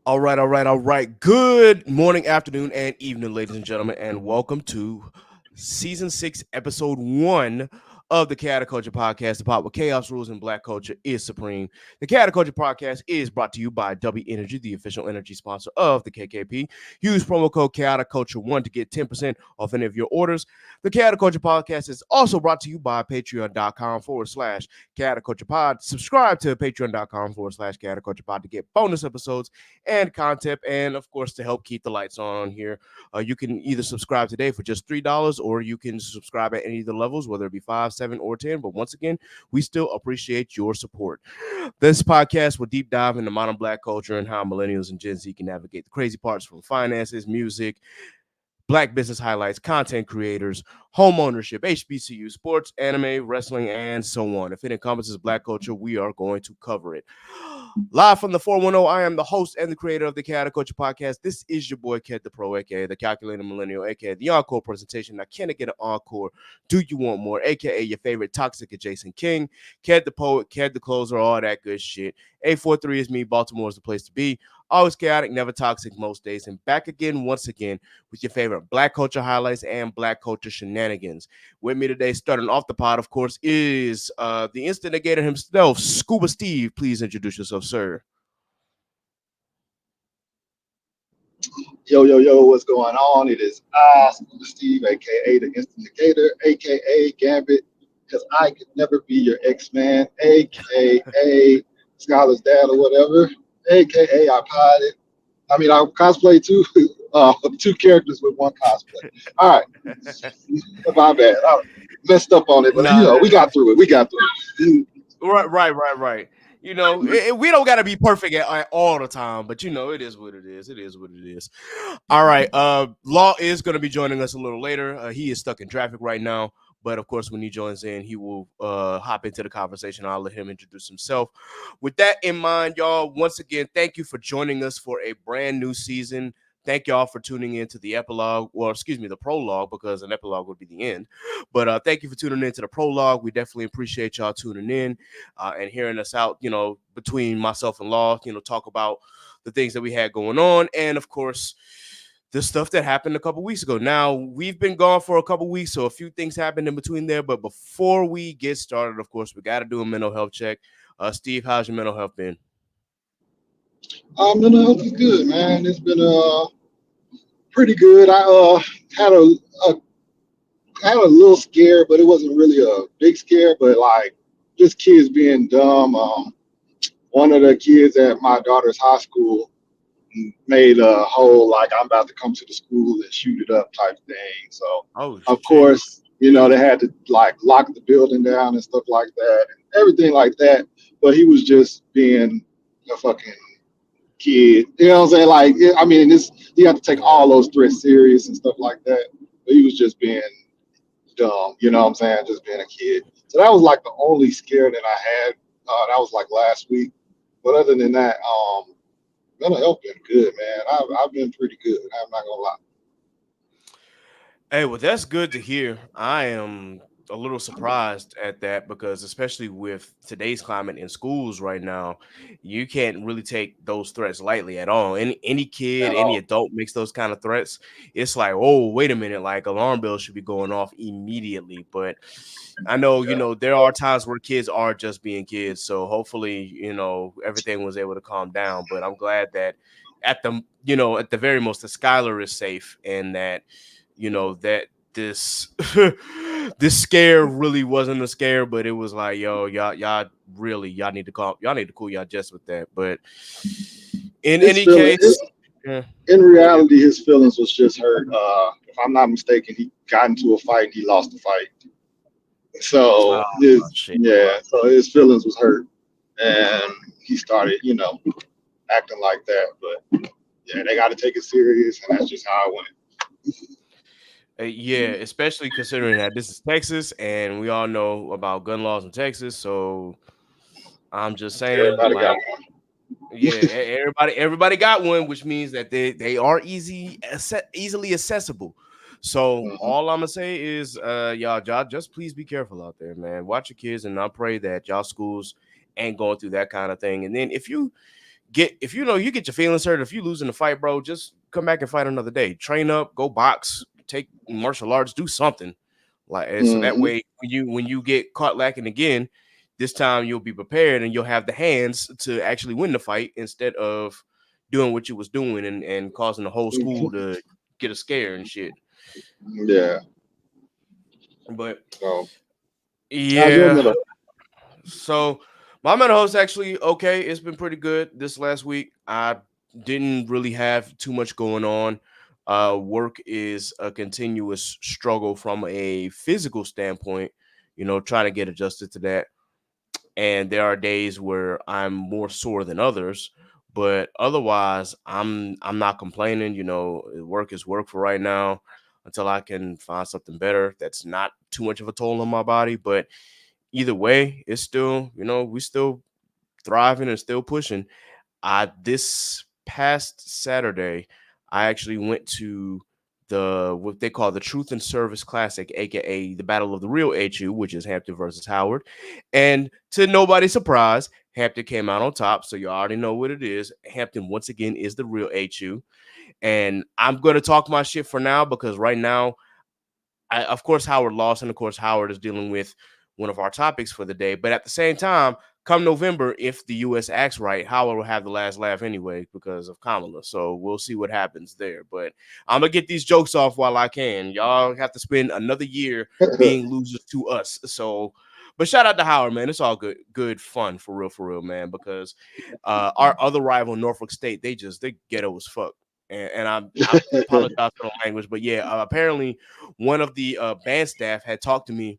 All right. Good morning, afternoon, and evening, ladies and gentlemen, and welcome to season 6, episode 1 of the Chaotic Culture Podcast. The part where chaos rules and black culture is supreme. The Chaotic Culture Podcast is brought to you by W Energy, the official energy sponsor of the KKP. Use promo code Chaotic Culture 1 to get 10% off any of your orders. The Chaotic Culture Podcast is also brought to you by patreon.com/chaotic culture pod. Subscribe to patreon.com/chaotic culture pod to get bonus episodes and content, and of course to help keep the lights on here. You can either subscribe today for just $3, or you can subscribe at any of the levels, whether it be 5, 7, or 10. But once again, we still appreciate your support. This podcast will deep dive into modern black culture and how millennials and Gen Z can navigate the crazy parts from finances, music, black business highlights, content creators, home ownership, HBCU, sports, anime, wrestling, and so on. If it encompasses black culture, we are going to cover it. Live from the 410, I am the host and the creator of the Chaotic Culture Podcast. This is your boy, Ked the Pro, aka the Calculating Millennial, aka the Encore presentation. Now, can I get an encore? Do you want more? Aka your favorite toxic adjacent king, Ked the Poet, Ked the Closer, all that good shit. 843 is me. Baltimore is the place to be. Always chaotic, never toxic most days. And back again, once again, with your favorite black culture highlights and black culture shenanigans. With me today, starting off the pod, of course, is the instigator himself, Scuba Steve. Please introduce yourself, sir. Yo, what's going on? It is Steve, aka the Instigator, aka Gambit, because I could never be your X-Man, aka Scholar's dad or whatever, aka I pilot. I mean, I cosplay two, two characters with one cosplay. All right, my bad. I messed up on it, but Nah, we got through it. We got through it. right. We don't got to be perfect all the time, but it is what it is. It is what it is. All right. Law is going to be joining us a little later. He is stuck in traffic right now, but of course, when he joins in, he will hop into the conversation. I'll let him introduce himself. With that in mind, y'all, once again, thank you for joining us for a brand new season. Thank y'all for tuning in to the epilogue, well, excuse me, the prologue, because an epilogue would be the end. But thank you for tuning in to the prologue. We definitely appreciate y'all tuning in and hearing us out, between myself and Law, talk about the things that we had going on. And of course, the stuff that happened a couple weeks ago. Now, we've been gone for a couple weeks, so a few things happened in between there. But before we get started, of course, we got to do a mental health check. Steve, how's your mental health been? Mental health is good, man. It's been pretty good. I had a had a little scare, but it wasn't really a big scare. But like just kids being dumb. One of the kids at my daughter's high school made a whole like I'm about to come to the school and shoot it up type thing. So Oh, of shit. course, they had to like lock the building down and stuff like that and everything like that. But he was just being a fucking kid. You know what I'm saying? Like I mean, this you have to take Yeah. all those threats serious and stuff like that. But he was just being dumb. You know what I'm saying? Just being a kid. So that was like the only scare that I had. That was like last week. But other than that, mental health been good, man. I've been pretty good. I'm not gonna lie. Hey, well, that's good to hear. I am a little surprised at that because, especially with today's climate in schools right now, you can't really take those threats lightly at all. Any kid, At any all. adult makes those kind of threats. It's like, oh, wait a minute, like alarm bells should be going off immediately. But I know, Yeah. there are times where kids are just being kids. So hopefully, everything was able to calm down. But I'm glad that at the very most, the Skylar is safe and that that this this scare really wasn't a scare, but it was like, yo, y'all really y'all need to cool y'all jets with that. But in His any feeling, case, yeah, in go ahead. reality, his feelings was just hurt. If I'm not mistaken, he got into a fight and he lost the fight. Oh So shit. yeah, so his feelings was hurt, and he started, acting like that. But yeah, they got to take it serious, and that's just how it went. Yeah, especially considering that this is Texas and we all know about gun laws in Texas. So I'm just saying, Everybody got like, yeah, everybody got one, which means that they are easily accessible. So one. all I'm gonna say is, y'all just please be careful out there, man. Watch your kids, and I pray that y'all schools ain't going through that kind of thing. And then if you get if you get your feelings hurt, if you lose in the fight, bro, just come back and fight another day. Train up, go box, take martial arts, do something. Like and so that Hmm. way when you get caught lacking again, this time you'll be prepared and you'll have the hands to actually win the fight instead of doing what you was doing and causing the whole school to get a scare and shit. Yeah. But So how's your yeah, middle? so my mental health's actually okay. It's been pretty good this last week. I didn't really have too much going on. Work is a continuous struggle from a physical standpoint, trying to get adjusted to that. And there are days where I'm more sore than others, but otherwise I'm not complaining. Work is work for right now until I can find something better that's not too much of a toll on my body. But either way, it's still, we still thriving and still pushing. This past Saturday, I actually went to the what they call the Truth and Service Classic, aka the Battle of the Real HU, which is Hampton versus Howard. And to nobody's surprise, Hampton came out on top. So you already know what it is. Hampton once again is the real HU. And I'm gonna talk my shit for now because right now of course, Howard lost, and of course, Howard is dealing with one of our topics for the day. But at the same time, come November, if the U.S. acts right, Howard will have the last laugh anyway because of Kamala. So we'll see what happens there. But I'm gonna get these jokes off while I can. Y'all have to spend another year being losers to us. So, but shout out to Howard, man. It's all good fun for real, man. Because our other rival, Norfolk State, they ghetto as fuck. And I apologize for the language, but yeah, apparently one of the band staff had talked to me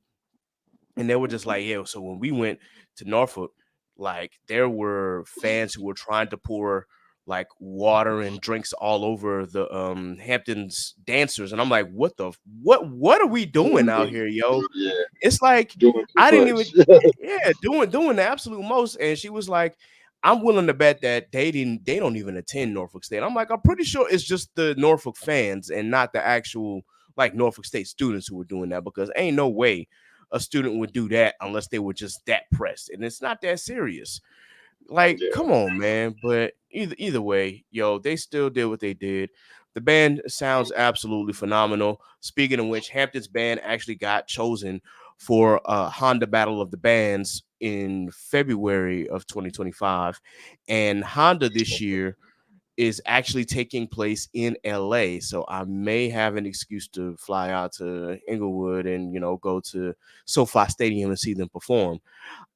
and they were just like, yeah, so when we went to Norfolk, like there were fans who were trying to pour like water and drinks all over the Hamptons dancers. And I'm like, what are we doing out here, yo? Yeah, It's like doing too I didn't even much. yeah, doing the absolute most. And she was like, I'm willing to bet that they don't even attend Norfolk State. I'm like, I'm pretty sure it's just the Norfolk fans and not the actual like Norfolk State students who were doing that because ain't no way a student would do that unless they were just that pressed. And it's not that serious. Like, Yeah. come on, man. But either way, yo, they still did what they did. The band sounds absolutely phenomenal. Speaking of which, Hampton's band actually got chosen for Honda Battle of the Bands in February of 2025. And Honda this year is actually taking place in LA. So I may have an excuse to fly out to Inglewood and, go to SoFi Stadium and see them perform.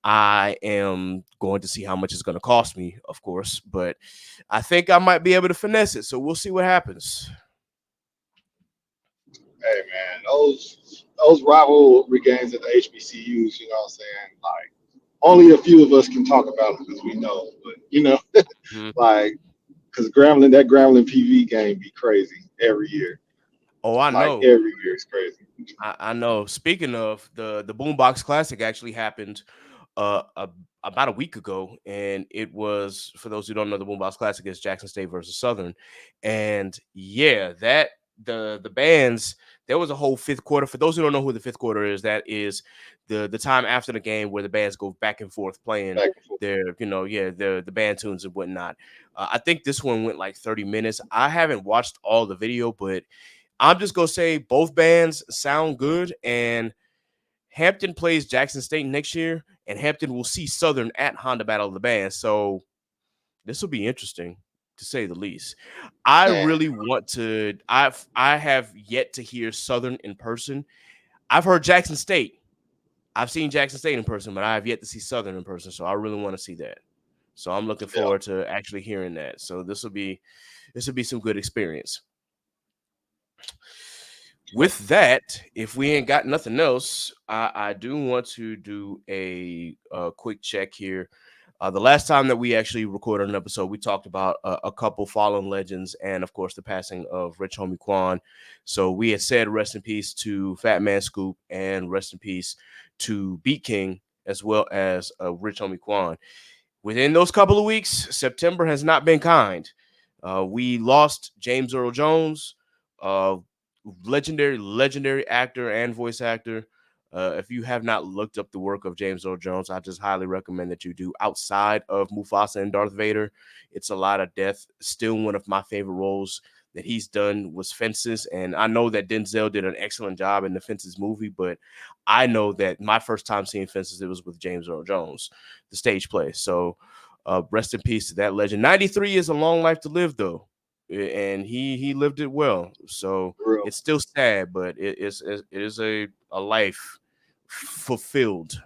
I am going to see how much it's going to cost me, of course, but I think I might be able to finesse it. So we'll see what happens. Hey man, those rivalry games at the HBCUs, you know what I'm saying? Like only a few of us can talk about them because we know, but Mhm. like because Grambling PV game be crazy every year. Oh, I Like know. every year it's crazy. I know. Speaking of the Boombox Classic, actually happened uh, a, about a week ago, and it was for those who don't know, the Boombox Classic is Jackson State versus Southern, and yeah, that the bands there was a whole fifth quarter. For those who don't know who the fifth quarter is, that is the time after the game where the bands go back and forth playing Back and forth. their the band tunes and whatnot. I think this one went like 30 minutes. I haven't watched all the video, but I'm just gonna say both bands sound good, and Hampton plays Jackson State next year, and Hampton will see Southern at Honda Battle of the Bands. So this will be interesting to say the least. I Man, really want to. I have yet to hear Southern in person. I've heard Jackson State. I've seen Jackson State in person, but I have yet to see Southern in person. So I really want to see that. So I'm looking yeah. forward to actually hearing that. So this will be some good experience. With that, if we ain't got nothing else, I do want to do a quick check here. The last time that we actually recorded an episode, we talked about a couple fallen legends and, of course, the passing of Rich Homie Quan. So we had said rest in peace to Fat Man Scoop and rest in peace to Beat King as well as Rich Homie Quan. Within those couple of weeks, September has not been kind. We lost James Earl Jones, uh, legendary actor and voice actor. If you have not looked up the work of James Earl Jones, I just highly recommend that you do. Outside of Mufasa and Darth Vader, it's a lot of death. Still, one of my favorite roles that he's done was Fences, and I know that Denzel did an excellent job in the Fences movie, but I know that my first time seeing Fences, it was with James Earl Jones, the stage play. So, rest in peace to that legend. 93 is a long life to live, though, and he lived it well. So For real. it's still sad, but it is a life fulfilled.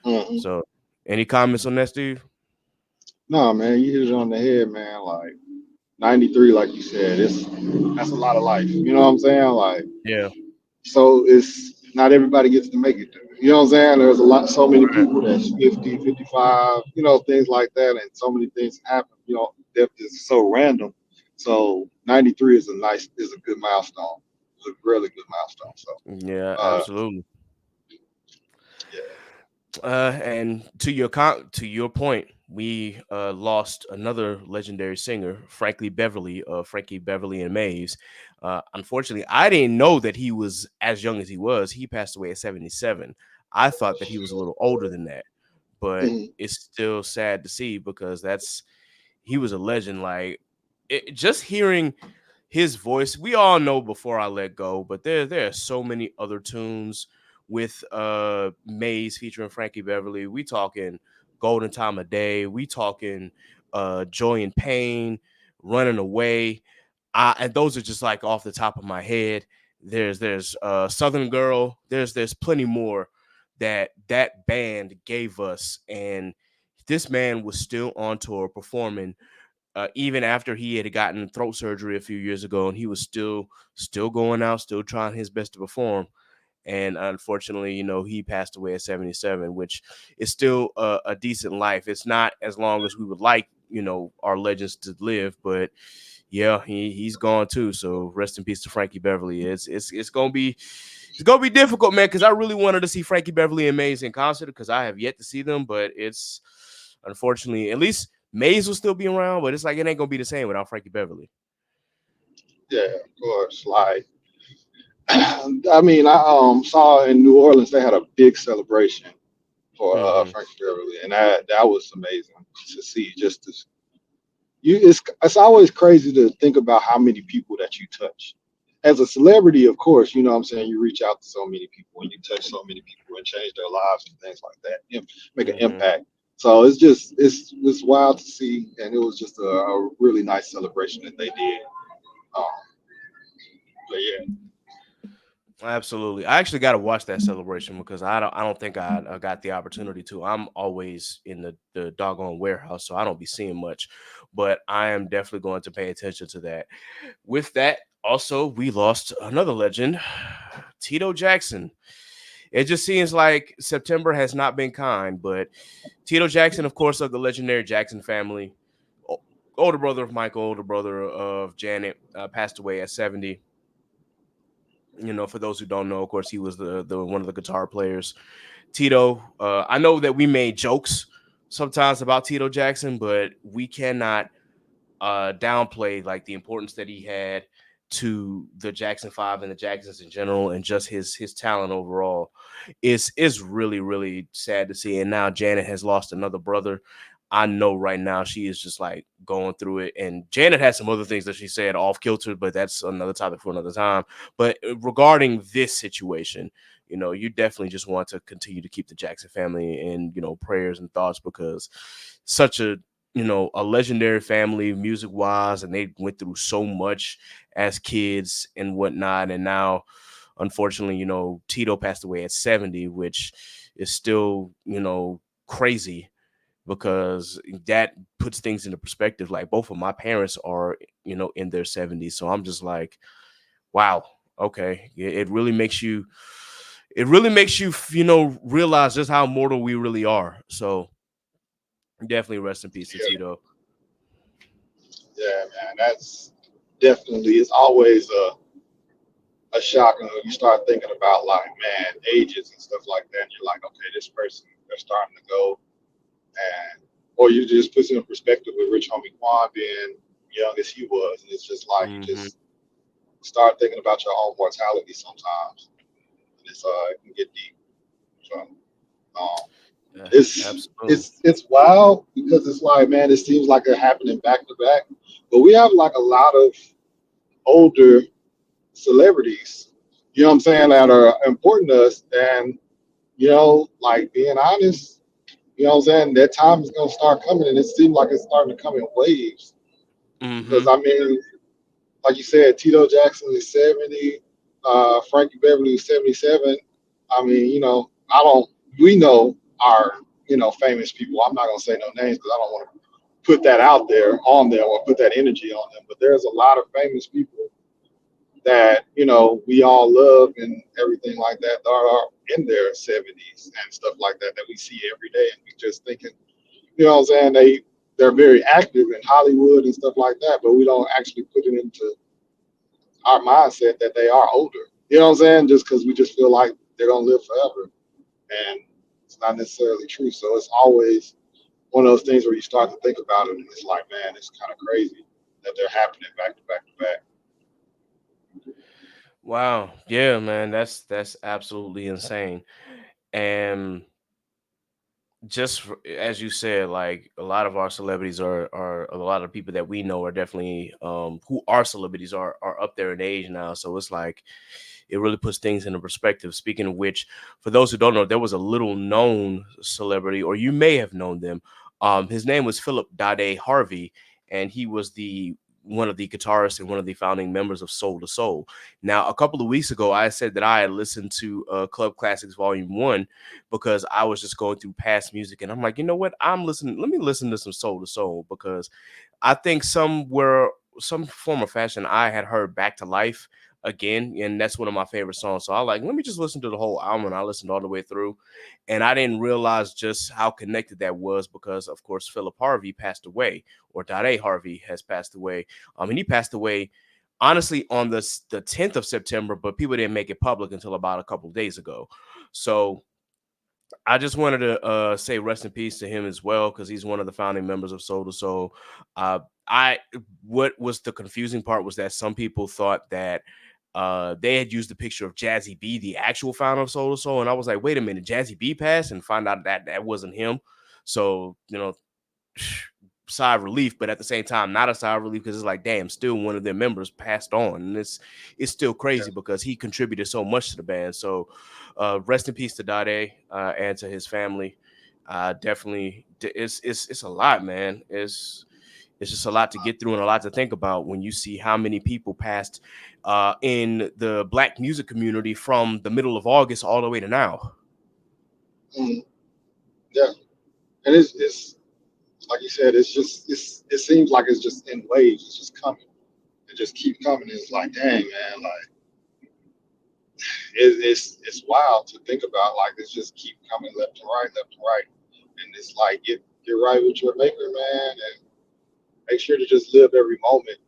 Hmm. So, any comments on that, Steve? No, man, you hit it on the head, man. Like 93, like you said, that's a lot of life. You know what I'm saying? Like, Yeah. so it's not everybody gets to make it there. You know what I'm saying? There's so many Right. people that's 50, 55, things like that, and so many things happen. Death is so random. So 93 is a good milestone. It's a really good milestone. So, Yeah, uh, absolutely. yeah. And to your point, we lost another legendary singer, Frankie Beverly and Mays. Unfortunately, I didn't know that he was as young as he was. He passed away at 77. I thought that he was a little older than that, but Mhm. it's still sad to see because he was a legend. Like just hearing his voice, we all know Before I Let Go, but there are so many other tunes with Maze featuring Frankie Beverly. We talking Golden Time of Day, we talking Joy and Pain, Running Away. And those are just like off the top of my head. There's Southern Girl, there's plenty more that band gave us, and this man was still on tour performing even after he had gotten throat surgery a few years ago, and he was still going out, still trying his best to perform. And unfortunately, he passed away at 77, which is still a decent life. It's not as long as we would like, our legends to live, but yeah, he's gone too. So rest in peace to Frankie Beverly. It's gonna be difficult, man, because I really wanted to see Frankie Beverly and Maze in concert because I have yet to see them, but it's unfortunately at least Maze will still be around, but it's like it ain't gonna be the same without Frankie Beverly. Yeah, of course. Like, I mean, I saw in New Orleans they had a big celebration for Hmm. Frankie Beverly, and that was amazing to see. It's always crazy to think about how many people that you touch. As a celebrity, of course, you know what I'm saying, you reach out to so many people and you touch so many people and change their lives and things like that, make an Hmm. impact. So it's wild to see, and it was just a really nice celebration that they did. Um, but yeah, Absolutely. I actually got to watch that celebration because I don't think I got the opportunity to. I'm always in the doggone warehouse, so I don't be seeing much. But I am definitely going to pay attention to that. With that, also we lost another legend, Tito Jackson. It just seems like September has not been kind, but Tito Jackson, of course, of the legendary Jackson family, o- older brother of Michael, older brother of Janet, passed away at 70. For those who don't know, of course, he was the one of the guitar players. Tito, I know that we made jokes sometimes about Tito Jackson, but we cannot downplay like the importance that he had to the Jackson Five and the Jacksons in general, and just his talent overall. Is really really sad to see. And now Janet has lost another brother. I know right now she is just like going through it. And Janet had some other things that she said off kilter, but that's another topic for another time. But regarding this situation, you definitely just want to continue to keep the Jackson family in, prayers and thoughts because such a legendary family music wise, and they went through so much as kids and whatnot. And now, unfortunately, Tito passed away at 70, which is still, crazy because that puts things into perspective. Like both of my parents are, in their 70s. So I'm just like, wow, okay. It really makes you, realize just how mortal we really are. So definitely rest in peace to yeah, Tito. yeah, man. That's definitely, it's always a shock when you start thinking about, like, man, ages and stuff like that. And you're like, okay, this person, they're starting to go, and or you just put it in perspective with Rich Homie Quan being young as he was, and it's just like you Hmm. just start thinking about your own mortality sometimes, and it can get deep. So um, Yeah, it's absolutely. it's wild because it's like, man, it seems like they're happening back to back, but we have like a lot of older celebrities, you know what I'm saying, that are important to us, and like being honest, you know what I'm saying, that time is gonna start coming, and it seems like it's starting to come in waves. Because Mm-hmm. I mean, like you said, Tito Jackson is 70, Frankie Beverly is 77. I mean, I don't. We know our famous people. I'm not gonna say no names because I don't want to put that out there on them or put that energy on them. But there's a lot of famous people that we all love and everything like that that are in their 70s and stuff like that that we see every day, and we just thinking, what I'm saying, they're very active in Hollywood and stuff like that, but we don't actually put it into our mindset that they are older. You know what I'm saying? Just because we just feel like they're gonna live forever, and it's not necessarily true. So it's always one of those things where you start to think about it, and it's like, man, it's kind of crazy that they're happening back to back to back. Wow. Yeah, man, that's absolutely insane. And just as you said, like a lot of our celebrities are a lot of people that we know are definitely who are celebrities are up there in age now. So it's like it really puts things into perspective. Speaking of which, for those who don't know, there was a little known celebrity, or you may have known them. His name was Philip Daddae Harvey, and he was the one of the guitarists and one of the founding members of Soul to Soul. Now, a couple of weeks ago, I said that I had listened to Club Classics Volume 1 because I was just going through past music, and I'm like, you know what? I'm listening. Let me listen to some Soul to Soul because I think somewhere, some form of fashion, I had heard Back to Life again, and that's one of my favorite songs. So I like, let me just listen to the whole album, and I listened all the way through, and I didn't realize just how connected that was because, of course, Philip Harvey passed away, or Daddae Harvey has passed away. And he passed away honestly on the 10th of September, but people didn't make it public until about a couple of days ago. So I just wanted to say rest in peace to him as well because he's one of the founding members of Soul to Soul. Uh, I what was the confusing part was that some people thought that they had used the picture of Jazzy B, the actual founder of Soul to Soul, and I was like, wait a minute, Jazzy B passed, and find out that that wasn't him. So sigh of relief, but at the same time, not a sigh of relief because it's like, damn, still one of their members passed on, and it's still crazy because he contributed so much to the band. So, rest in peace to Daddae and to his family. Definitely, it's a lot, man. It's just a lot to get through and a lot to think about when you see how many people passed in the Black music community from the middle of August all the way to now. Mm, yeah, and it's like you said, it seems like it's just in waves. It's just coming. It just keep coming. It's like, dang, man, like it's wild to think about. Like it's just keep coming left to right, and it's like get right with your maker, man, and make sure to just live every moment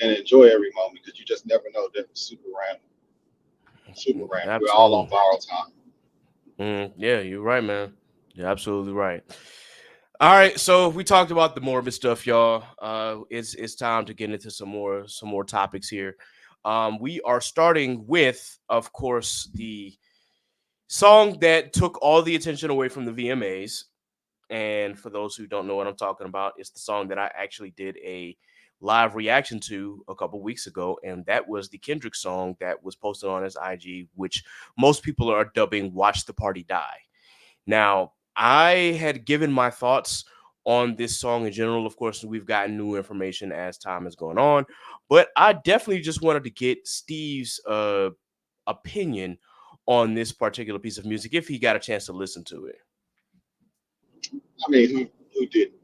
and enjoy every moment because you just never know that it's super random. Super random. We're all on Absolutely. borrowed time. Yeah, you're right, man. You're absolutely right. All right, so we talked about the morbid stuff, y'all. It's time to get into some more topics here. We are starting with, of course, the song that took all the attention away from the VMAs. And for those who don't know what I'm talking about, it's the song that I actually did a live reaction to a couple weeks ago, and that was the Kendrick song that was posted on his IG, which most people are dubbing "Watch the Party Die." Now, I had given my thoughts on this song in general. Of course, we've gotten new information as time has gone on, but I definitely just wanted to get Steve's opinion on this particular piece of music if he got a chance to listen to it. I mean, who didn't?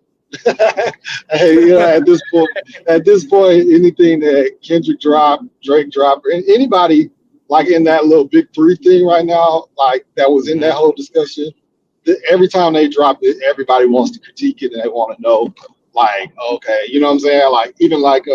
Hey, at this point, anything that Kendrick drop, Drake drop, or anybody like in that little big three thing right now, like that was in that Hmm. whole discussion, every time they drop it, everybody wants to critique it and they want to know, like, okay, you know what I'm saying? Like, even like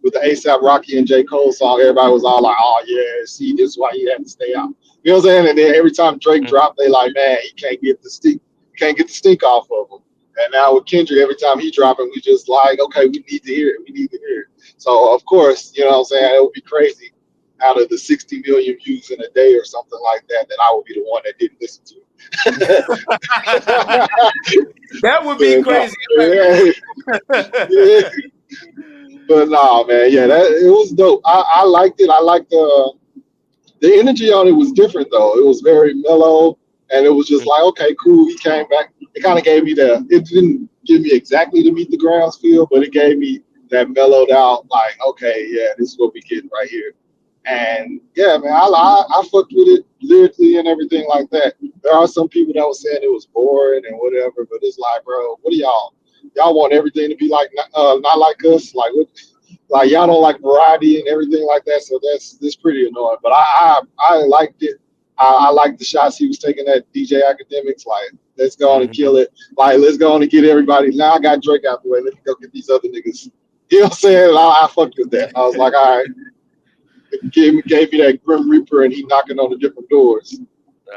with the ASAP Rocky and J. Cole song, everybody was all like, oh, yeah, see, this is why he had to stay out. You know what I'm saying? And then every time Drake dropped, they like, man, he can't get the stink off of him. And now with Kendrick, every time he dropping, we just like, okay, we need to hear it. We need to hear it. So, of course, you know what I'm saying? It would be crazy out of the 60 million views in a day or something like that, that I would be the one that didn't listen to it. That would be But no, crazy. yeah, yeah. But nah, man, yeah, that it was dope. I liked it. I liked the energy on it was different though. It was very mellow, and it was just like, okay, cool. He came back. It kind of gave me the. It didn't give me exactly the Meet the Grounds feel, but it gave me that mellowed out, like, okay, yeah, this is what we getting right here. And yeah, man, I fucked with it lyrically and everything like that. There are some people that were saying it was boring and whatever, but it's like, bro, what do y'all? Y'all want everything to be like not like us? Like what? Like y'all don't like variety and everything like that. So that's pretty annoying. But I liked it. I liked the shots he was taking at DJ Academics. Like let's go on and Mhm. kill it. Like let's go on and get everybody. Now I got Drake out the way. Let me go get these other niggas. You know what I'm saying? I fucked with that. I was like, all right, gave me that Grim Reaper and he knocking on the different doors.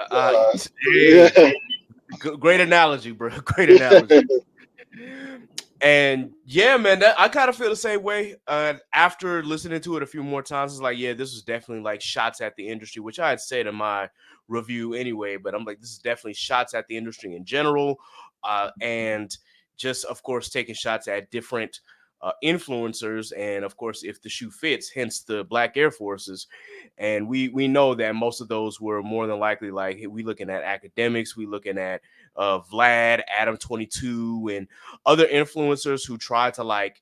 Uh, Yeah, hey, great analogy, bro. Great analogy. And yeah, man, that I kind of feel the same way. After listening to it a few more times, it's like, yeah, this was definitely like shots at the industry, which I had said in my review anyway. But I'm like, this is definitely shots at the industry in general, and just of course taking shots at different influencers, and of course, if the shoe fits, hence the Black Air Forces. And we know that most of those were more than likely like, hey, we looking at academics, we looking at Vlad, Adam 22, and other influencers who try to like,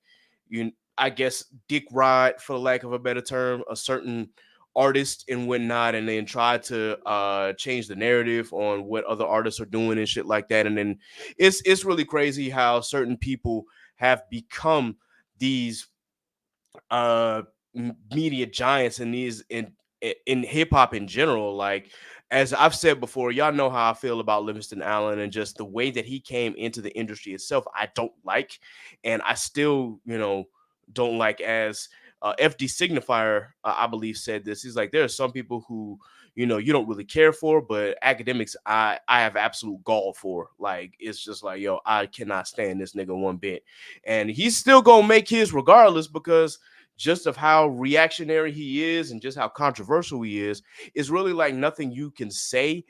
I guess, dick ride, for lack of a better term, a certain artist and whatnot, and then try to change the narrative on what other artists are doing and shit like that. And then it's really crazy how certain people have become these uh media giants and these in hip hop in general. Like, as I've said before, y'all know how I feel about Livingston Allen and just the way that he came into the industry itself. I don't like, and I still, don't like. As FD Signifier, I believe, said this. He's like, there are some people who, you don't really care for, but academics, I have absolute gall for. Like, it's just like, yo, I cannot stand this nigga one bit, and he's still gonna make his regardless, because just of how reactionary he is and just how controversial he is really like nothing you can say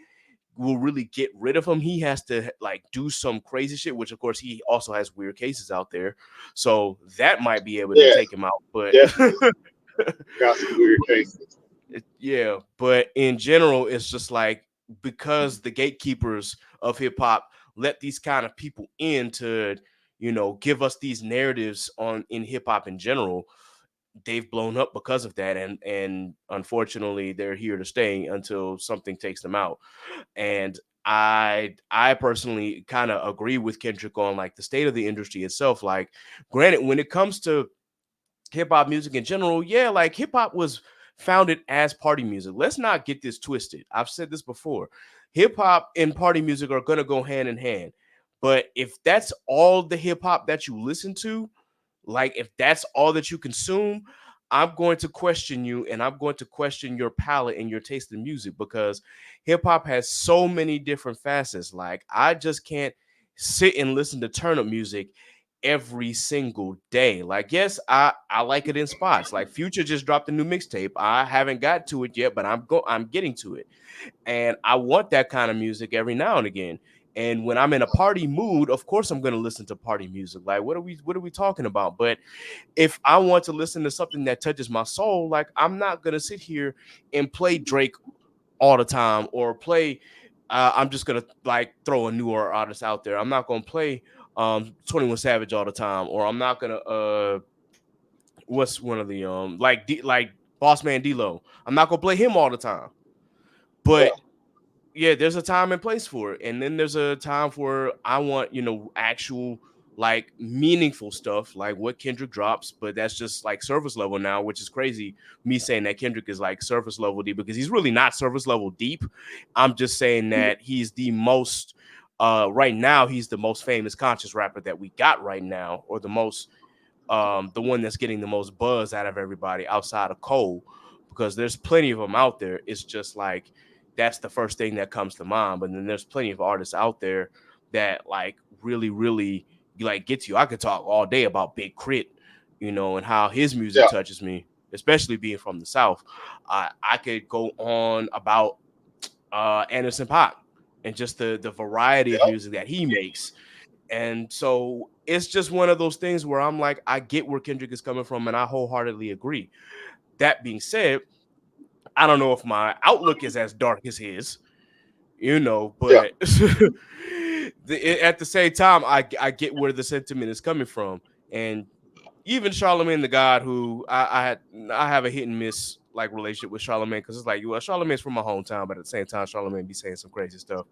will really get rid of him. He has to like do some crazy shit, which of course he also has weird cases out there, so that might be able to yeah, take him out. But definitely got some weird cases. yeah, but in general, it's just like, because the gatekeepers of hip hop let these kind of people in to, give us these narratives on in hip hop in general. They've blown up because of that, and unfortunately they're here to stay until something takes them out. And I personally kind of agree with Kendrick on like the state of the industry itself. Like, granted, when it comes to hip hop music in general, yeah, like hip hop was founded as party music. Let's not get this twisted. I've said this before. Hip hop and party music are going to go hand in hand. But if that's all the hip hop that you listen to, like if that's all that you consume, I'm going to question you, and I'm going to question your palate and your taste in music, because hip hop has so many different facets. Like, I just can't sit and listen to turn up music every single day. Like, yes, I like it in spots. Like, Future just dropped a new mixtape. I haven't got to it yet, but I'm getting to it. And I want that kind of music every now and again. And when I'm in a party mood, of course I'm going to listen to party music. Like, what are we talking about? But if I want to listen to something that touches my soul, like, I'm not going to sit here and play Drake all the time, or play I'm just going to like throw a newer artist out there. I'm not going to play 21 Savage all the time, or I'm not going to what's one of the like Boss Man D-Lo. I'm not going to play him all the time. Yeah, But yeah, there's a time and place for it. And then there's a time for, I want, actual like meaningful stuff like what Kendrick drops, but that's just like surface level now, which is crazy. Me saying that Kendrick is like surface level deep, because he's really not surface level deep. I'm just saying yeah, that he's the most right now, he's the most famous conscious rapper that we got right now, or the one that's getting the most buzz out of everybody outside of Cole, because there's plenty of them out there. It's just like, that's the first thing that comes to mind. But then there's plenty of artists out there that like really, really like gets you. I could talk all day about Big Crit, and how his music yeah. touches me, especially being from the South. I could go on about Anderson Paak. and just the variety of Yep. music that he makes. And so it's just one of those things where I'm like, I get where Kendrick is coming from, and I wholeheartedly agree. That being said, I don't know if my outlook is as dark as his, Yeah. but at the same time, I get where the sentiment is coming from. And even Charlemagne the God, who I have a hit and miss like relationship with Charlemagne, because it's like, well, Charlemagne's from my hometown, but at the same time, Charlemagne be saying some crazy stuff.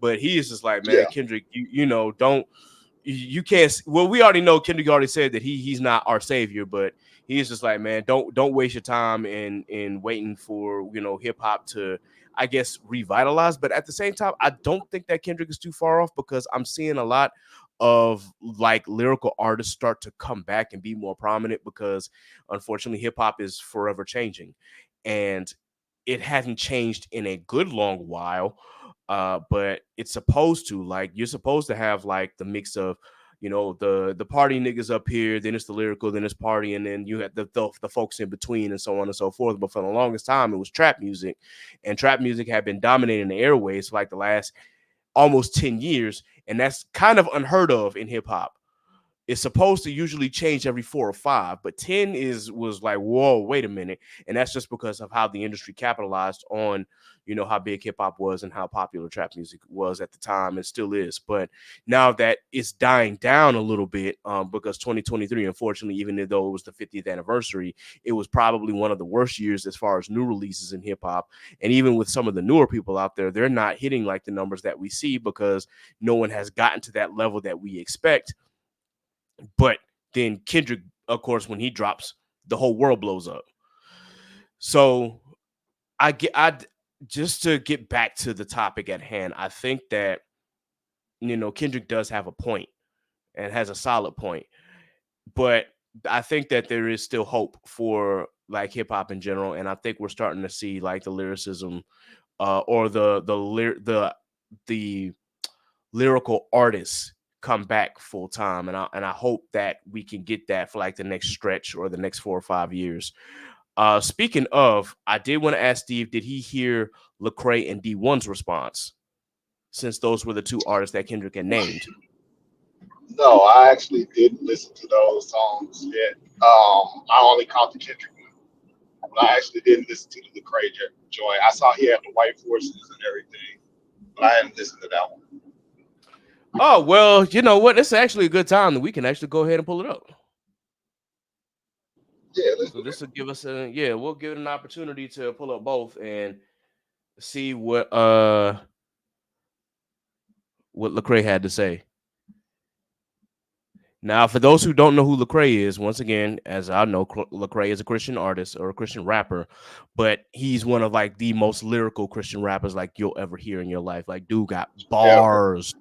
But he is just like, man, Yeah. Kendrick, don't you can't. Well, we already know Kendrick already said that he's not our savior, but he's just like, man, don't waste your time in waiting for hip hop to, I guess, revitalize. But at the same time, I don't think that Kendrick is too far off, because I'm seeing a lot of like lyrical artists start to come back and be more prominent, because unfortunately hip hop is forever changing, and it hasn't changed in a good long while. But it's supposed to, like, you're supposed to have like the mix of the party niggas up here, then it's the lyrical, then it's party, and then you have the folks in between, and so on and so forth. But for the longest time it was trap music, and trap music had been dominating the airways for like the last almost 10 years, and that's kind of unheard of in hip hop. It's supposed to usually change every 4 or 5, but 10 was like, whoa, wait a minute. And that's just because of how the industry capitalized on, how big hip hop was and how popular trap music was at the time and still is. But now that it's dying down a little bit, because 2023, unfortunately, even though it was the 50th anniversary, it was probably one of the worst years as far as new releases in hip hop. And even with some of the newer people out there, they're not hitting like the numbers that we see, because no one has gotten to that level that we expect. But then Kendrick, of course, when he drops, the whole world blows up. So I just to get back to the topic at hand, I think that Kendrick does have a point and has a solid point, but I think that there is still hope for like hip hop in general, and I think we're starting to see like the lyricism, or the lyrical artists come back full time, and I hope that we can get that for like the next stretch or the next 4 or 5 years. Speaking of, I did want to ask Steve, did he hear Lecrae and Dee-1's response, since those were the two artists that Kendrick had named? No, I actually didn't listen to those songs yet. I only caught the Kendrick one, but I actually didn't listen to the Lecrae joint. I saw he had the white forces and everything, but I hadn't listened to that one. Oh, well, you know what? It's actually a good time that we can actually go ahead and pull it up. Yeah, let's So do this that. will give us we'll give it an opportunity to pull up both and see what Lecrae had to say. Now, for those who don't know who Lecrae is, once again, as I know, Lecrae is a Christian artist or a Christian rapper, but he's one of like the most lyrical Christian rappers like you'll ever hear in your life. Like, dude got Ever. bars,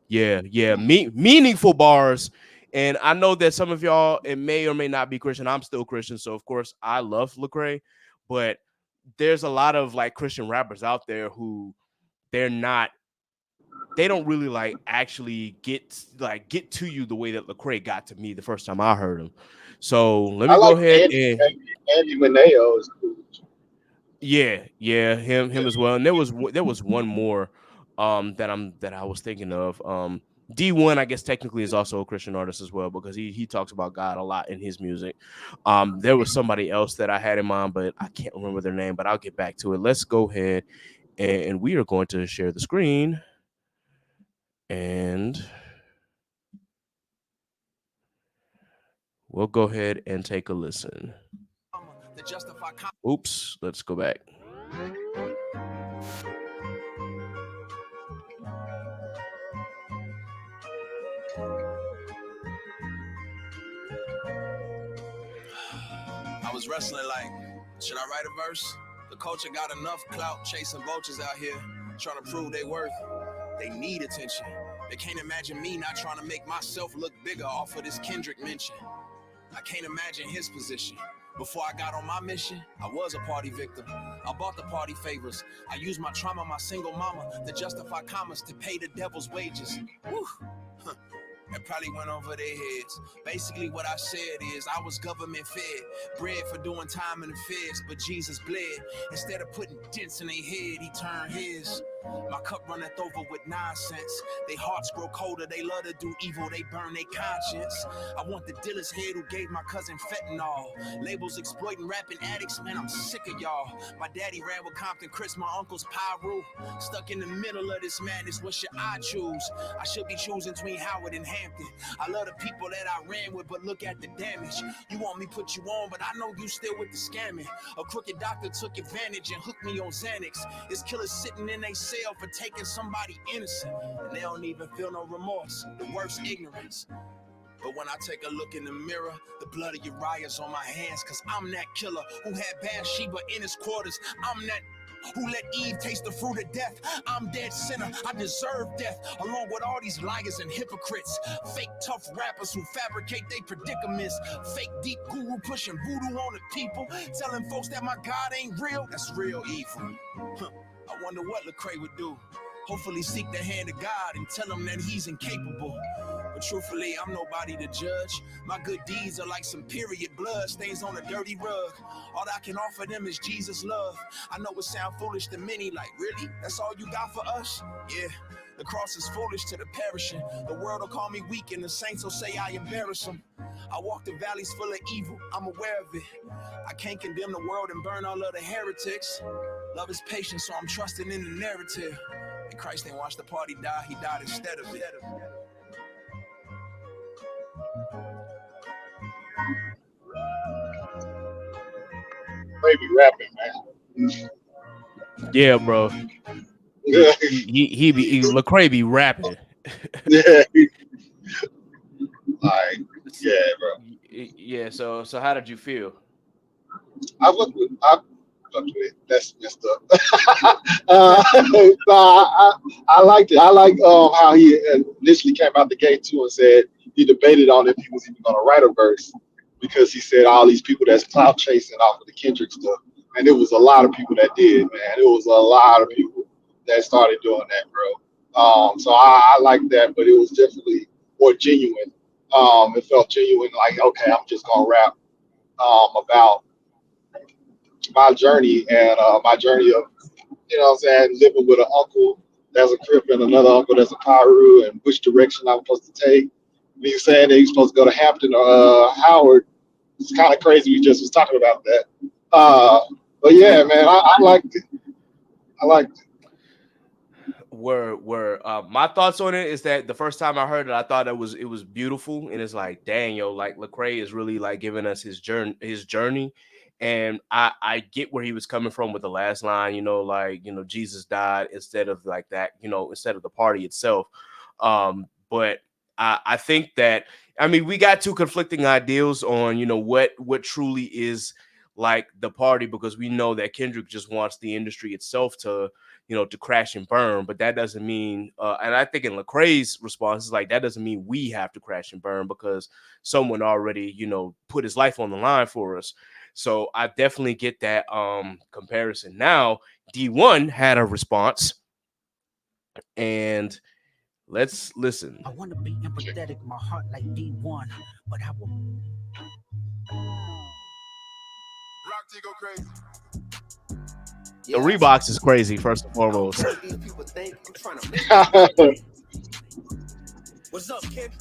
yeah, meaningful bars. And I know that some of y'all, it may or may not be Christian. I'm still Christian, so of course I love Lecrae, but there's a lot of like Christian rappers out there who they're not they don't really like actually get to you the way that Lecrae got to me the first time I heard him. So let I me go like ahead and Andy Mineo is cool. yeah, Yeah, him as well. And there was one more that I was thinking of. D1, I guess technically is also a Christian artist as well, because he talks about God a lot in his music. There was somebody else that I had in mind, but I can't remember their name, but I'll get back to it. Let's go ahead and we are going to share the screen, and we'll go ahead and take a listen. Oops, let's go back. I was wrestling like, should I write a verse? The culture got enough clout chasing vultures out here, trying to prove they worth. They need attention. They can't imagine me not trying to make myself look bigger off of this Kendrick mention. I can't imagine his position. Before I got on my mission, I was a party victim. I bought the party favors. I used my trauma, my single mama, to justify commas to pay the devil's wages. Woo. It probably went over their heads. Basically what I said is I was government fed, bred for doing time in the feds, but Jesus bled. Instead of putting dents in their head, he turned his. My cup runneth over with nonsense. They hearts grow colder, they love to do evil, they burn their conscience. I want the dealer's head who gave my cousin fentanyl. Labels exploiting rapping addicts, man, I'm sick of y'all. My daddy ran with Compton Chris, my uncle's Pyru. Stuck in the middle of this madness, what should I choose? I should be choosing between Howard and Hampton. I love the people that I ran with, but look at the damage. You want me put you on, but I know you still with the scamming. A crooked doctor took advantage and hooked me on Xanax. This killer's sitting in a cell for taking somebody innocent, and they don't even feel no remorse. The worst ignorance. But when I take a look in the mirror, the blood of Uriah's on my hands, cause I'm that killer who had Bathsheba in his quarters. I'm that who let Eve taste the fruit of death. I'm dead sinner, I deserve death, along with all these liars and hypocrites. Fake tough rappers who fabricate their predicaments. Fake deep guru pushing voodoo on the people, telling folks that my God ain't real. That's real evil. I wonder what Lecrae would do. Hopefully seek the hand of God and tell him that he's incapable. But truthfully, I'm nobody to judge. My good deeds are like some period blood stains on a dirty rug. All I can offer them is Jesus' love. I know it sounds foolish to many, like, really? That's all you got for us? Yeah. The cross is foolish to the perishing. The world will call me weak and the saints will say I embarrass them. I walk the valleys full of evil, I'm aware of it. I can't condemn the world and burn all of the heretics. Love is patient, so I'm trusting in the narrative. And Christ didn't watch the party die, he died instead of it. Baby rapping, man. Yeah, bro. Yeah. Lecrae be rapping. Yeah. Like, yeah, bro. Yeah. So how did you feel? I fucked with it. That's messed up. I liked it. I like how he initially came out the gate too and said he debated on if he was even going to write a verse because he said all these people that's clout chasing off of the Kendrick stuff, and it was a lot of people that did, man. It was a lot of people that started doing that, bro. So I like that, but it was definitely more genuine. It felt genuine, like, okay, I'm just gonna rap about my journey and my journey of, you know what I'm saying, living with an uncle that's a Crip and another uncle that's a Piru, and which direction I'm supposed to take. Me saying that you're supposed to go to Hampton or Howard, it's kind of crazy. We just was talking about that. But yeah, man, I liked it. I liked it. My thoughts on it is that the first time I heard it, I thought it was beautiful, and it's like, dang, yo, like Lecrae is really like giving us his journey, and I get where he was coming from with the last line, like, Jesus died instead of like that, instead of the party itself. But I think that, I mean, we got two conflicting ideals on, what truly is like the party, because we know that Kendrick just wants the industry itself to, to crash and burn. But that doesn't mean, and I think in Lecrae's response is like, that doesn't mean we have to crash and burn because someone already, put his life on the line for us. So I definitely get that comparison. Now, D-1 had a response, and let's listen. I want to be empathetic, my heart like D-1, but I will. Rock T go crazy. The Reeboks is crazy, first and foremost. These people think I'm trying to make What's up, kid?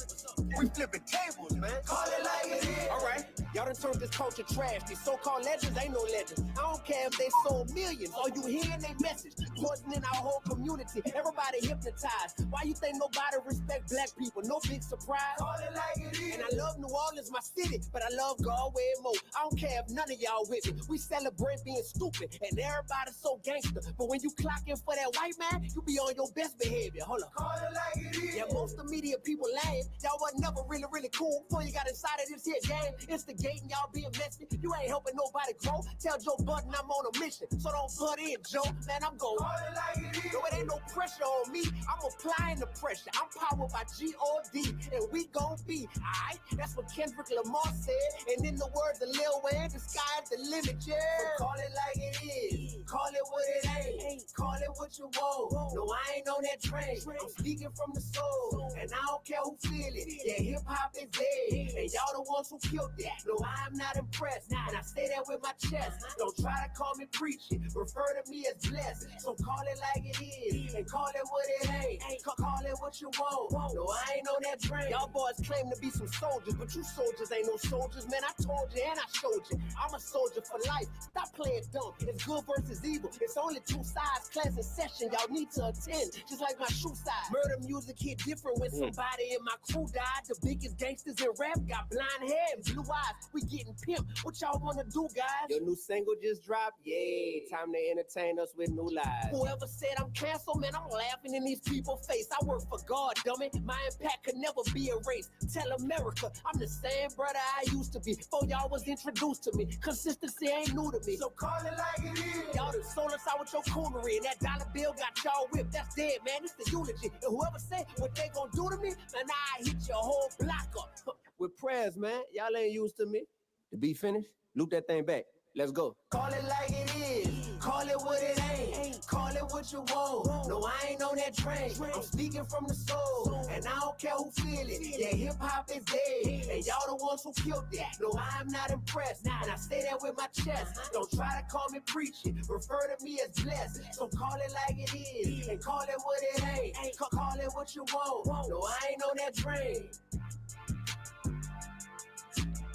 We flipping tables, man. Call it like it is. All right. Y'all done turned this culture trash. These so-called legends ain't no legends. I don't care if they sold millions. All you hearing they message. Poisoning our whole community. Everybody hypnotized. Why you think nobody respect black people? No big surprise. Call it like it is. And I love New Orleans, my city, but I love Galway more. I don't care if none of y'all with me. We celebrate being stupid, and everybody's so gangster. But when you clock in for that white man, you be on your best behavior. Hold up. Call it like it is. Yeah, most of media people lame. Y'all was never really cool before you got inside of this here game. Instigating y'all being messy. You ain't helping nobody grow. Tell Joe Budden I'm on a mission. So don't butt in, Joe. Man, I'm going. No, it ain't no pressure on me. I'm applying the pressure. I'm powered by G-O-D. And we gon' be, alright? That's what Kendrick Lamar said. And in the words of Lil Wayne, the sky's the limit, yeah. So call it like it is. Call it what it ain't. Call it what you want. No, I ain't on that train. I'm speaking from the soul. And I don't care who feel it. Yeah, hip-hop is dead. And y'all the ones who killed that. No, No, I'm not impressed. And I say that with my chest. Don't try to call me preaching. Refer to me as blessed. So call it like it is. And call it what it ain't. Call it what you want. No, I ain't on that train. Y'all boys claim to be some soldiers, but you soldiers ain't no soldiers. Man, I told you and I showed you. I'm a soldier for life. Stop playing dumb. It's good versus evil. It's only two sides. Class in session. Y'all need to attend. Just like my shoe size. Murder music hit different when somebody in my crew died. The biggest gangsters in rap got blind hair and blue eyes. We getting pimped. What y'all wanna do, guys? Your new single just dropped. Yay. Time to entertain us with new lies. Whoever said I'm canceled, man, I'm laughing in these people's face. I work for God, dummy. My impact could never be erased. Tell America, I'm the same brother I used to be before y'all was introduced to me. Consistency ain't new to me. So call it like it is. Y'all done sold us out with your coonery, and that dollar bill got y'all whipped. That's dead, man. It's the eulogy. And whoever say what they gonna do to me, man, I hit your whole block up. With prayers, man. Y'all ain't used to me. To be finished, loop that thing back. Let's go. Call it like it is. Call it what it ain't. Call it what you want. No, I ain't on that train. I'm speaking from the soul. And I don't care who feel it. Yeah, hip-hop is dead. And y'all the ones who killed it. No, I'm not impressed. And I say that with my chest. Don't try to call me preaching. Refer to me as blessed. So call it like it is. And call it what it ain't. Call it what you want. No, I ain't on that train.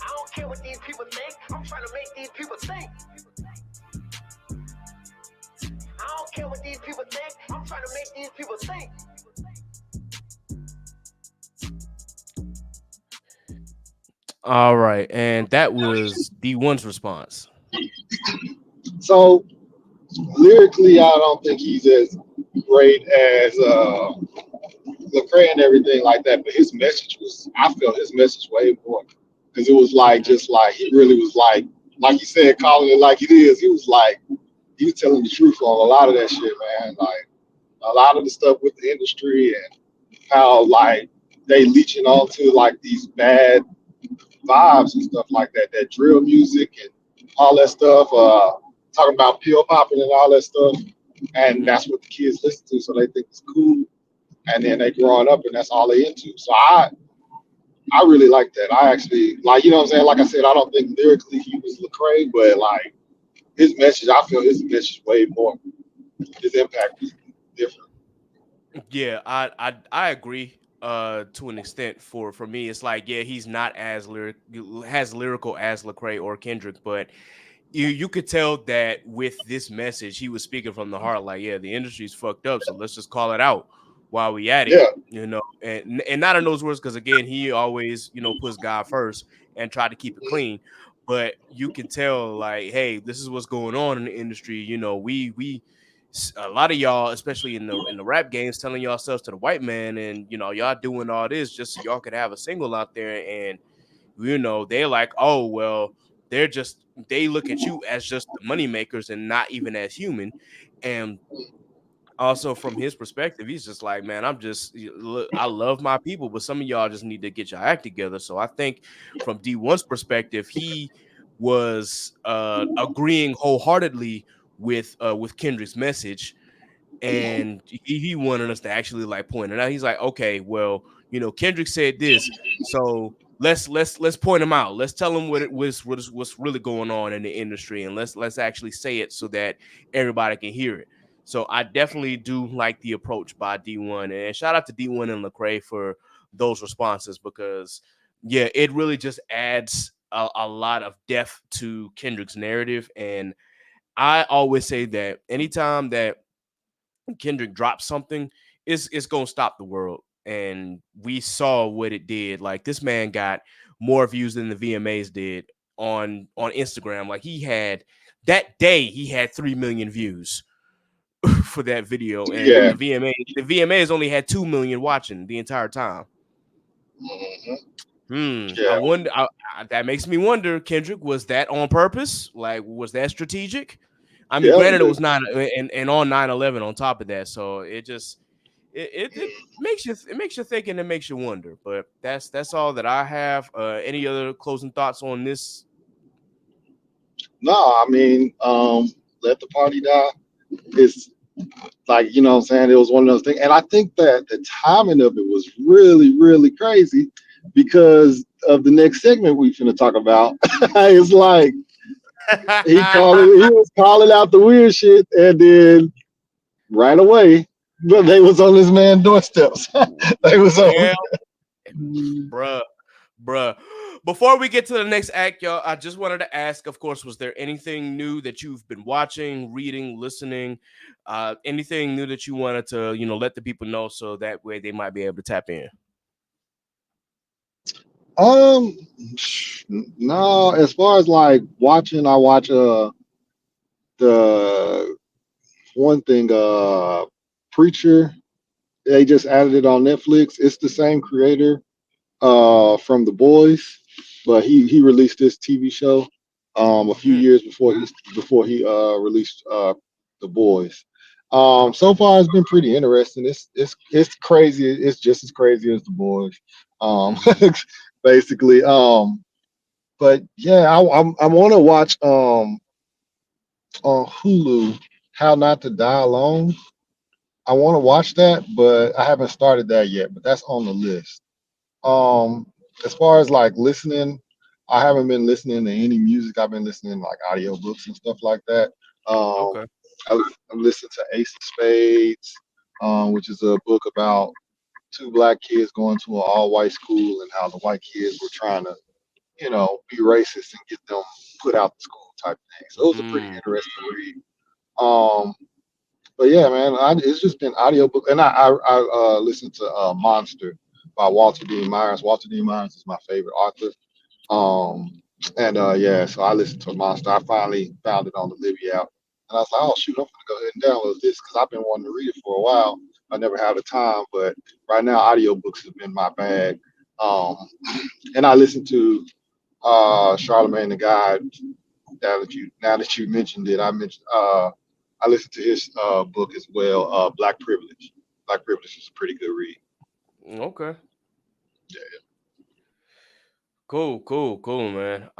I don't care what these people think. I'm trying to make these people think. I don't care what these people think. I'm trying to make these people think. All right, and that was D1's response. So lyrically, I don't think he's as great as Lecrae and everything like that. But his message was, I felt his message way more because it was like just like he really was like you said, calling it like it is. He was telling the truth on a lot of that shit, man. Like a lot of the stuff with the industry and how like they leeching onto like these bad vibes and stuff like that, that drill music and all that stuff, talking about pill popping and all that stuff. And that's what the kids listen to, so they think it's cool. And then they growing up and that's all they into. So I really like that. I actually like, you know what I'm saying? Like I said, I don't think lyrically he was Lecrae, but like his message, I feel his message way more. His impact is different. Yeah, I agree to an extent. For me, it's like, yeah, he's not as lyrical as Lecrae or Kendrick, but you could tell that with this message he was speaking from the heart. Like, yeah, the industry's fucked up, so let's just call it out while we at it, Yeah. and not in those words, because again, he always puts God first and try to keep it clean. But you can tell, like, hey, this is what's going on in the industry. We a lot of y'all, especially in the rap games, telling yourselves to the white man, and y'all doing all this just so y'all could have a single out there, and they're like, oh well, they look at you as just the money makers and not even as human. And also from his perspective, he's just like, man, look, I love my people, but some of y'all just need to get your act together. So I think from D1's perspective, he was agreeing wholeheartedly with Kendrick's message, and he wanted us to actually like point it out. He's like, okay, well, Kendrick said this, so let's point him out. Let's tell him what's really going on in the industry, and let's actually say it so that everybody can hear it. So I definitely do like the approach by D1, and shout out to D1 and Lecrae for those responses, because yeah, it really just adds a lot of depth to Kendrick's narrative. And I always say that anytime that Kendrick drops something, it's gonna stop the world. And we saw what it did. Like, this man got more views than the VMAs did on Instagram. Like, he had 3 million views for that video, and Yeah. the VMAs only had 2 million watching the entire time. I Yeah. wonder. That makes me wonder. Kendrick, was that on purpose? Like, was that strategic? I mean, Yeah. granted, it was 9 and on 9/11 on top of that, so it just it makes you think, and it makes you wonder. But that's all that I have. Any other closing thoughts on this? No, I mean, let the party die. It's like, you know what I'm saying? It was one of those things. And I think that the timing of it was really, really crazy because of the next segment we finna talk about. It's like he was calling out the weird shit, and then right away, but they was on this man doorsteps. They was on. Well, bruh, bruh. Before we get to the next act, y'all, I just wanted to ask, of course, was there anything new that you've been watching, reading, listening, anything new that you wanted to, let the people know so that way they might be able to tap in? Um, no. As far as like watching, I watch the one thing Preacher. They just added it on Netflix. It's the same creator from The Boys, but he released this TV show a few Mm, years before he released The Boys. So okay. far it's been pretty interesting. It's crazy. It's just as crazy as The Boys, um, Hmm. basically. But yeah, I want to watch on Hulu How Not to Die Alone. I want to watch that, but I haven't started that yet. But that's on the list. Um, as far as like listening, I haven't been listening to any music. I've been listening to like audiobooks and stuff like that. Um, Okay. I've listened to Ace of Spades, which is a book about two black kids going to an all-white school and how the white kids were trying to, be racist and get them put out the school type thing. So it was a pretty Mm, interesting read. Um, but yeah, man, it's just been audiobook, and I listened to Monster by Walter D. Myers. Walter D. Myers is my favorite author. Um, and yeah, so I listened to Monster. I finally found it on the Libby app, and I was like, oh shoot, I'm gonna go ahead and download this because I've been wanting to read it for a while. I never had the time, but right now audiobooks have been my bag. Um, and I listened to Charlemagne the God. Now that you mentioned it, I listened to his book as well, Black Privilege. Black Privilege is a pretty good read. okay. Cool, cool, cool, man.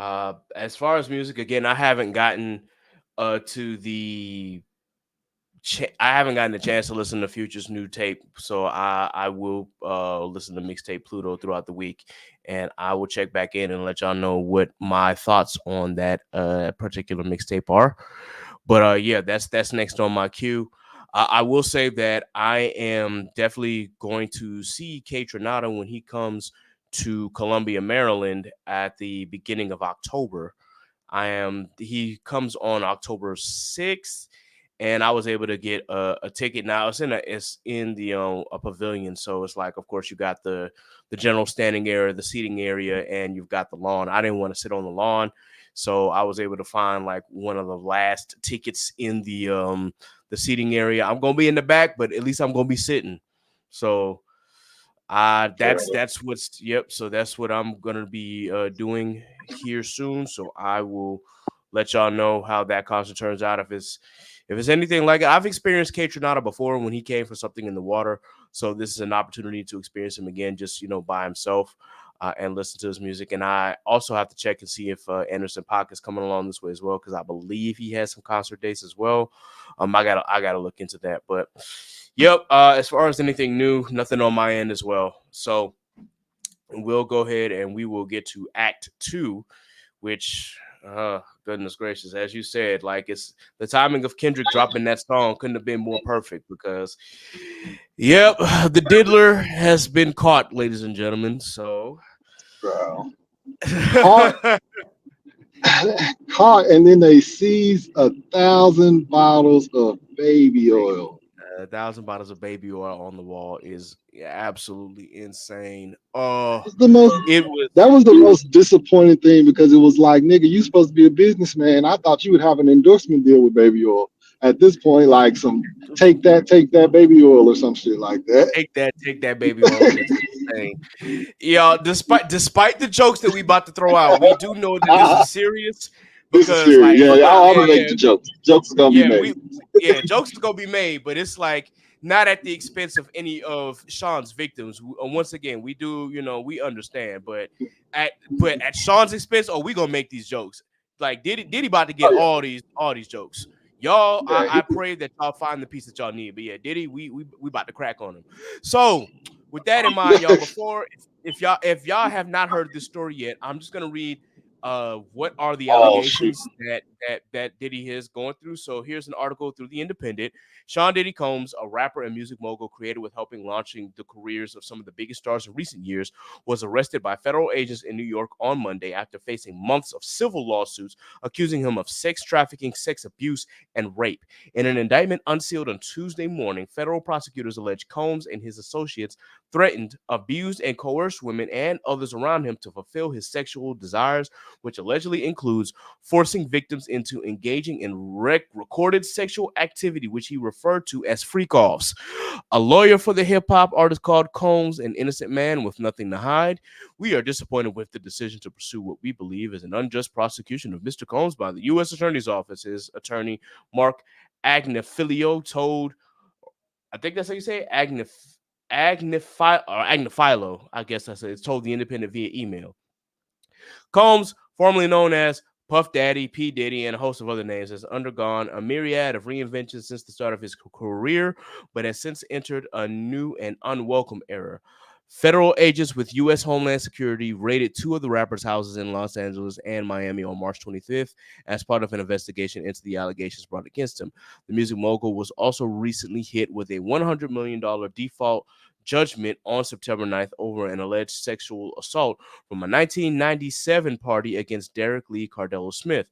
As far as music, again, I haven't gotten to the I haven't gotten the chance to listen to Future's new tape, so I will listen to mixtape Pluto throughout the week, and I will check back in and let y'all know what my thoughts on that particular mixtape are. But yeah, that's next on my queue. I will say that I am definitely going to see K Tronado when he comes to Columbia, Maryland at the beginning of October. He comes on October 6th, and I was able to get a ticket. Now it's in the a pavilion, so it's like, of course, you got the general standing area, the seating area, and you've got the lawn. I didn't want to sit on the lawn, so I was able to find like one of the last tickets in the seating area. I'm gonna be in the back, but at least I'm gonna be sitting. So that's what's yep. So that's what I'm gonna be doing here soon. So I will let y'all know how that concert turns out. If it's anything like it, I've experienced K Tronada before when he came for something in the water. So this is an opportunity to experience him again, just by himself. And listen to his music, and I also have to check and see if Anderson Paak is coming along this way as well, because I believe he has some concert dates as well. I gotta look into that, but yep. As far as anything new, nothing on my end as well. So we'll go ahead and we will get to Act Two, which, goodness gracious, as you said, like it's the timing of Kendrick dropping that song couldn't have been more perfect because, yep, the diddler has been caught, ladies and gentlemen. So. Bro. Caught, caught, and then they seized 1,000 bottles of baby oil. 1,000 bottles of baby oil on the wall is absolutely insane. Oh, Was the most it was. that was the most disappointing thing because it was like, nigga, you supposed to be a businessman. I thought you would have an endorsement deal with baby oil. At this point, like some take that baby oil or some shit like that. Take that baby oil is insane. Yeah, despite the jokes that we about to throw out, we do know that this is serious This is because, serious. like, Yeah, I'm yeah, gonna make yeah, the jokes. Jokes are gonna be yeah, made. jokes is gonna be made, but it's like not at the expense of any of Sean's victims. Once again, we do, we understand, but at Sean's expense, we gonna make these jokes. Like Diddy about to get Oh all these jokes. Y'all, yeah, I pray that y'all find the piece that y'all need. But yeah, Diddy, we about to crack on him. So with that in mind, y'all, if y'all have not heard this story yet, I'm just gonna read what are the Oh shoot. allegations that Diddy is going through. So here's an article through The Independent. Sean Diddy Combs, a rapper and music mogul created with helping launching the careers of some of the biggest stars in recent years, was arrested by federal agents in New York on Monday after facing months of civil lawsuits accusing him of sex trafficking, sex abuse, and rape. In an indictment unsealed on Tuesday morning, federal prosecutors allege Combs and his associates threatened, abused, and coerced women and others around him to fulfill his sexual desires, which allegedly includes forcing victims into engaging in recorded sexual activity, which he referred to as freak offs. A lawyer for the hip hop artist called Combs an innocent man with nothing to hide. We are disappointed with the decision to pursue what we believe is an unjust prosecution of Mr. Combs by the U.S. Attorney's Office. His attorney, Mark Agnifilio, told, I think that's how you say it, Agnifilo, I guess that's it. It's told The Independent via email. Combs, formerly known as Puff Daddy, P. Diddy, and a host of other names, has undergone a myriad of reinventions since the start of his career, but has since entered a new and unwelcome era. Federal agents with U.S. Homeland Security raided two of the rapper's houses in Los Angeles and Miami on March 25th as part of an investigation into the allegations brought against him. The music mogul was also recently hit with a $100 million default judgment on September 9th over an alleged sexual assault from a 1997 party against Derek Lee Cardello Smith.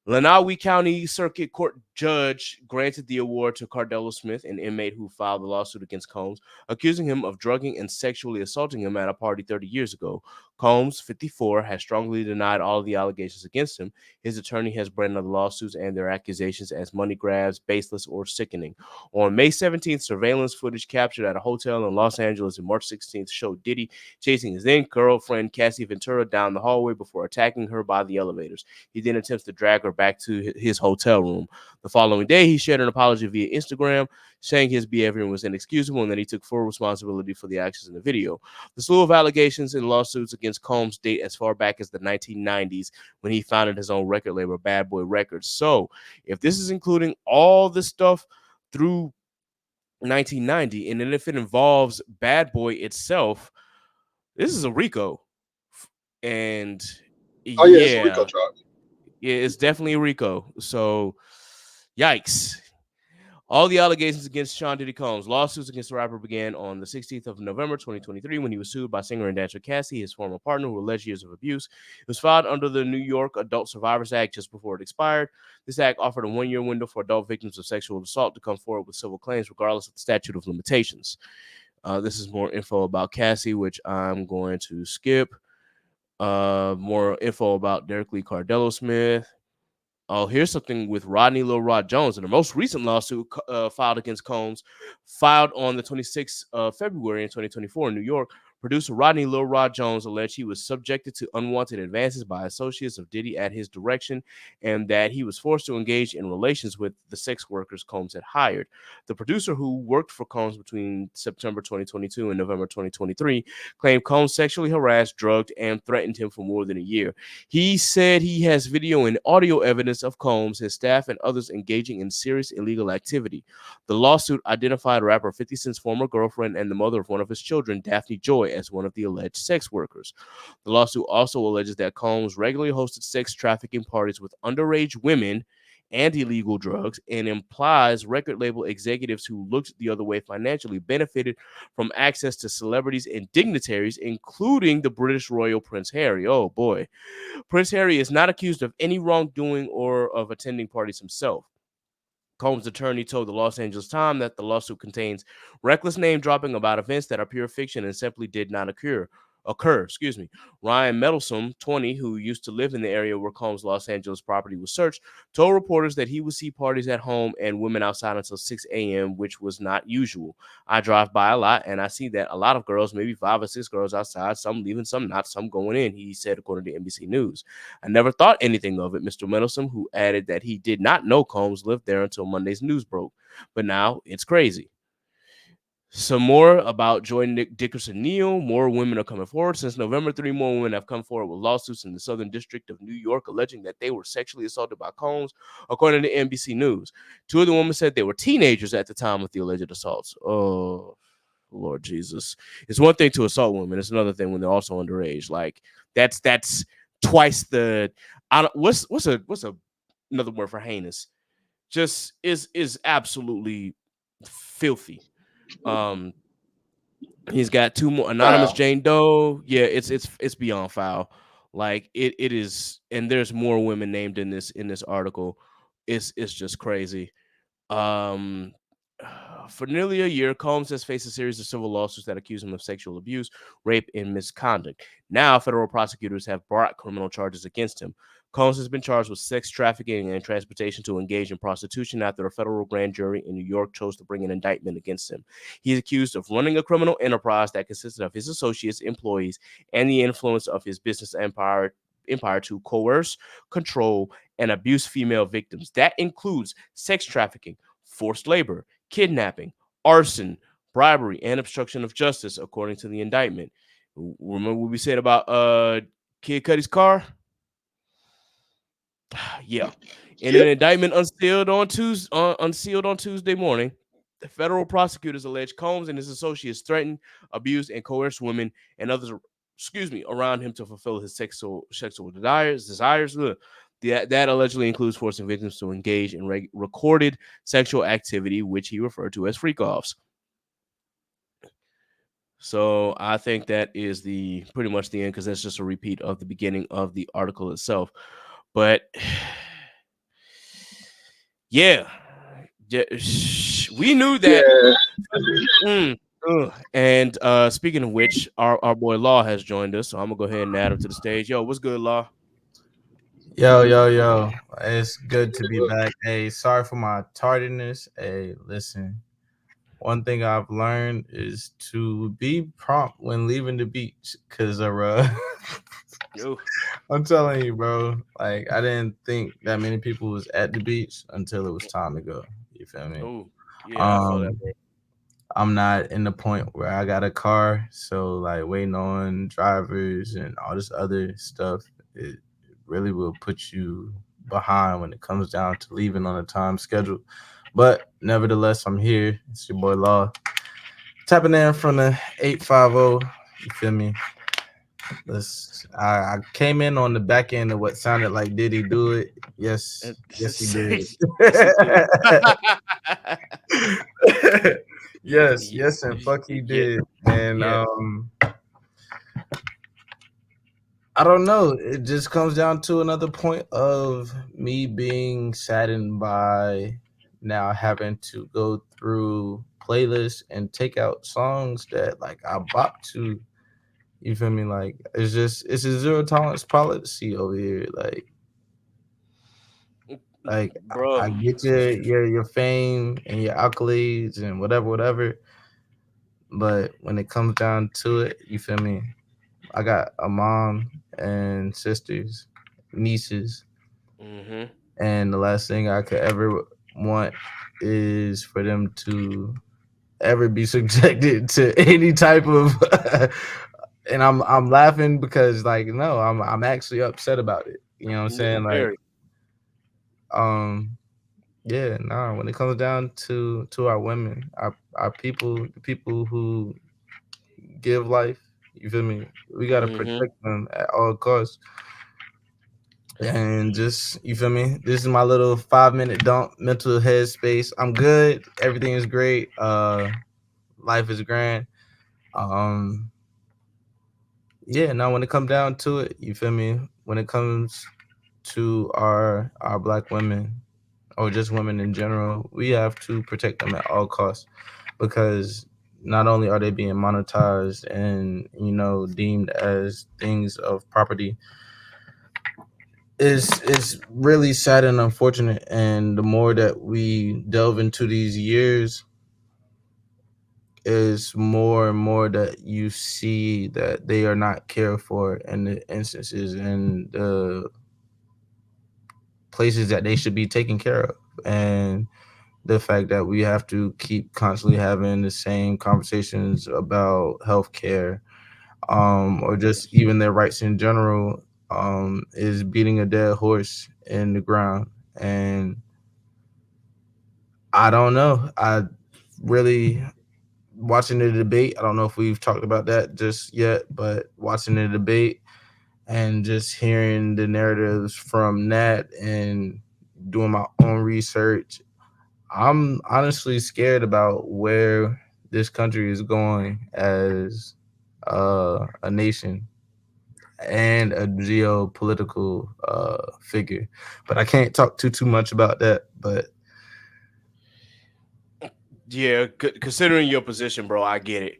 Lenawi County Circuit Court judge granted the award to Cardello Smith, an inmate who filed the lawsuit against Combs, accusing him of drugging and sexually assaulting him at a party 30 years ago. Combs, 54, has strongly denied all of the allegations against him. His attorney has branded the lawsuits and their accusations as money grabs, baseless, or sickening. On May 17th, surveillance footage captured at a hotel in Los Angeles on March 16th showed Diddy chasing his then-girlfriend Cassie Ventura down the hallway before attacking her by the elevators. He then attempts to drag her back to his hotel room. The following day, he shared an apology via Instagram, saying his behavior was inexcusable and that he took full responsibility for the actions in the video. The slew of allegations and lawsuits against Combs date as far back as the 1990s when he founded his own record label, Bad Boy Records. So, if this is including all this stuff through 1990, and then if it involves Bad Boy itself, this is a RICO. And Oh yeah, it's a Rico yeah, drop. it's definitely a RICO. So, yikes. All the allegations against Sean Diddy Combs. Lawsuits against the rapper began on the 16th of November, 2023, when he was sued by singer and dancer Cassie, his former partner, who alleged years of abuse. It was filed under the New York Adult Survivors Act just before it expired. This act offered a one-year window for adult victims of sexual assault to come forward with civil claims, regardless of the statute of limitations. This is more info about Cassie, which I'm going to skip. More info about Derek Lee Cardello Smith. Oh, here's something with Rodney Lil Rod Jones. In the most recent lawsuit filed against Combs, filed on the 26th of February in 2024 in New York, producer Rodney Lil Rod Jones alleged he was subjected to unwanted advances by associates of Diddy at his direction and that he was forced to engage in relations with the sex workers Combs had hired. The producer, who worked for Combs between September 2022 and November 2023, claimed Combs sexually harassed, drugged, and threatened him for more than a year. He said he has video and audio evidence of Combs, his staff, and others engaging in serious illegal activity. The lawsuit identified rapper 50 Cent's former girlfriend and the mother of one of his children, Daphne Joy, as one of the alleged sex workers. The lawsuit also alleges that Combs regularly hosted sex trafficking parties with underage women and illegal drugs, and implies record label executives who looked the other way financially benefited from access to celebrities and dignitaries, including the British royal Prince Harry. Oh boy. Prince Harry is not accused of any wrongdoing or of attending parties himself. Combs' attorney told the Los Angeles Times that the lawsuit contains reckless name dropping about events that are pure fiction and simply did not occur. Ryan Meddlesome, 20, who used to live in the area where Combs' Los Angeles property was searched, told reporters that he would see parties at home and women outside until 6 a.m., which was not usual. I drive by a lot and I see that a lot of girls, maybe 5 or 6 girls outside, some leaving, some not, some going in, he said, according to NBC News. I never thought anything of it, Mr. Meddlesome, who added that he did not know Combs lived there until Monday's news broke. But now it's crazy. Some more about Joy Dickerson Neal. More women are coming forward. Since November, 3 more women have come forward with lawsuits in the Southern District of New York alleging that they were sexually assaulted by Combs, according to NBC News. 2 of the women said they were teenagers at the time of the alleged assaults. Oh, Lord Jesus. It's one thing to assault women. It's another thing when they're also underage. Like that's twice the. I don't, what's a another word for heinous? Just is absolutely filthy. Um, he's got two more anonymous Wow. Jane Doe. Yeah, it's beyond foul. Like it is, and there's more women named in this article. It's just crazy. Um, for nearly a year, Combs has faced a series of civil lawsuits that accuse him of sexual abuse, rape, and misconduct. Now, federal prosecutors have brought criminal charges against him. Combs has been charged with sex trafficking and transportation to engage in prostitution after a federal grand jury in New York chose to bring an indictment against him. He is accused of running a criminal enterprise that consisted of his associates, employees, and the influence of his business empire to coerce, control, and abuse female victims. That includes sex trafficking, forced labor, kidnapping, arson, bribery, and obstruction of justice, according to the indictment. Remember what we said about Kid Cudi's car? Yeah. In an Yep. indictment unsealed on Tuesday morning, the federal prosecutors allege Combs and his associates threatened, abused, and coerced women and others, around him to fulfill his sexual desires. Ugh. That allegedly includes forcing victims to engage in recorded sexual activity, which he referred to as freak offs. So I think that is the pretty much the end because that's just a repeat of the beginning of the article itself. But yeah, we knew that. Yeah. Mm, and speaking of which, our boy Law has joined us, so I'm gonna go ahead and add him to the stage. Yo, what's good, Law? Yo, yo, yo. It's good to be back. Hey, sorry for my tardiness. Hey, listen. One thing I've learned is to be prompt when leaving the beach. Cause Yo, I'm telling you, bro. Like I didn't think that many people was at the beach until it was time to go. You feel me? oh yeah, I feel that, Um, bro. I'm not in the point where I got a car, so like waiting on drivers and all this other stuff, it really will put you behind when it comes down to leaving on a time schedule. But nevertheless, I'm here. It's your boy Law. Tapping in from the 850. You feel me? I came in on the back end of what sounded like Did He Do It? Yes, yes he did. Yes, he did. Yes, Ye- yes, and fuck he yeah, did. And yeah. I don't know. It just comes down to another point of me being saddened by now having to go through playlists and take out songs that like I bop to. You feel me? Like it's a zero tolerance policy over here. Like Bro. I get your fame and your accolades and whatever, but when it comes down to it, you feel me? I got a mom and sisters, nieces, Mm-hmm. and the last thing I could ever want is for them to ever be subjected to any type of and I'm laughing because like no, I'm actually upset about it. You know what I'm saying? Like Very. um yeah, nah, when it comes down to our women, our people, the people who give life, you feel me? We gotta Mm-hmm. protect them at all costs. And just you feel me, this is my little 5 minute dump mental headspace. I'm good, everything is great, life is grand. um yeah, now when it comes down to it, you feel me, when it comes to our black women or just women in general, we have to protect them at all costs because not only are they being monetized and deemed as things of property, is really sad and unfortunate. And the more that we delve into these years, is more and more that you see that they are not cared for in the instances and the places that they should be taken care of. And the fact that we have to keep constantly having the same conversations about healthcare, or just even their rights in general, is beating a dead horse in the ground. And I don't know. I really watching the debate. I don't know if we've talked about that just yet, but watching the debate and just hearing the narratives from that and doing my own research, I'm honestly scared about where this country is going as a nation and a geopolitical figure. But I can't talk too much about that. But Yeah, considering your position, bro, I get it.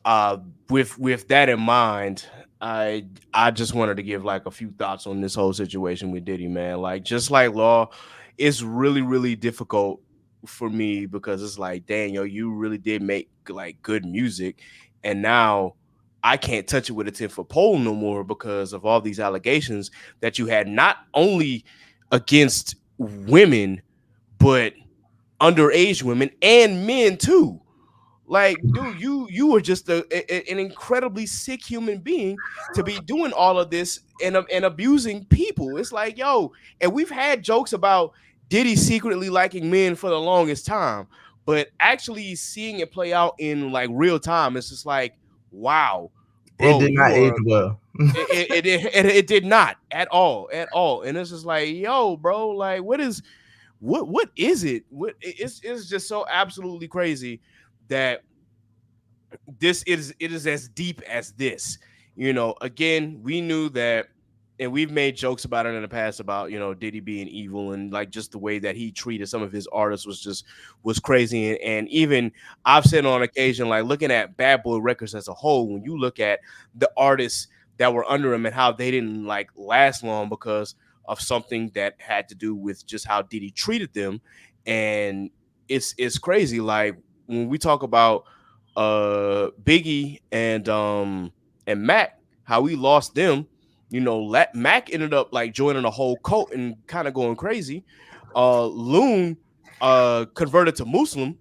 uh with that in mind, I just wanted to give like a few thoughts on this whole situation with Diddy, man. Like, just like Law, it's really difficult for me because it's like, dang, yo, you really did make like good music, and now I can't touch it with a 10-foot pole no more because of all these allegations that you had, not only against women but underage women and men too. Like, dude, you were just an incredibly sick human being to be doing all of this and abusing people. It's like, yo, and we've had jokes about Diddy secretly liking men for the longest time, but actually seeing it play out in like real time, it's just like, wow, it bro, did you not age are. well. It did not at all, and it's just like, yo, bro, like, what is it? It's just so absolutely crazy that it is as deep as this. Again, we knew that, and we've made jokes about it in the past about Diddy being evil, and like just the way that he treated some of his artists was crazy. And even I've said on occasion, like, looking at Bad Boy Records as a whole, when you look at the artists that were under him and how they didn't like last long because of something that had to do with just how Diddy treated them. And it's crazy, like, when we talk about Biggie and Mac, how we lost them. Mac ended up like joining a whole cult and kind of going crazy. Loon converted to Muslim,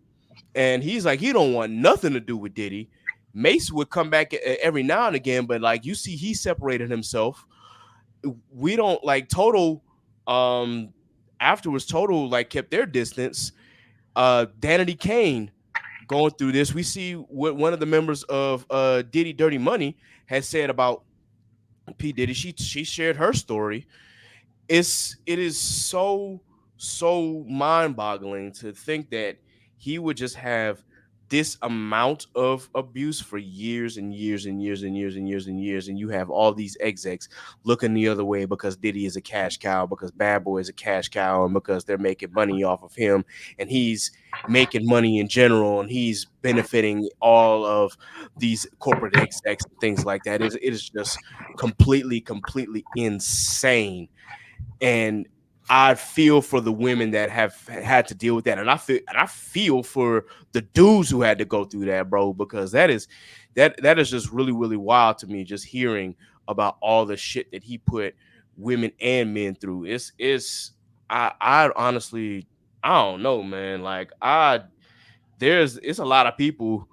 and he's like, he don't want nothing to do with Diddy. Mace would come back every now and again, but like, you see, he separated himself. We don't like Total. Um, Afterwards, Total like kept their distance. Danity Kane going through this. We see what one of the members of Diddy Dirty Money has said about P Diddy. She shared her story. It is so mind boggling to think that he would just have this amount of abuse for years and years and years and years and years and years, and you have all these execs looking the other way because Diddy is a cash cow, because Bad Boy is a cash cow, and because they're making money off of him, and he's making money in general, and he's benefiting all of these corporate execs and things like that. It is just completely insane. And I feel for the women that have had to deal with that, and I feel for the dudes who had to go through that, bro, because that is just really wild to me. Just hearing about all the shit that he put women and men through. I honestly, I don't know, man. Like, it's a lot of people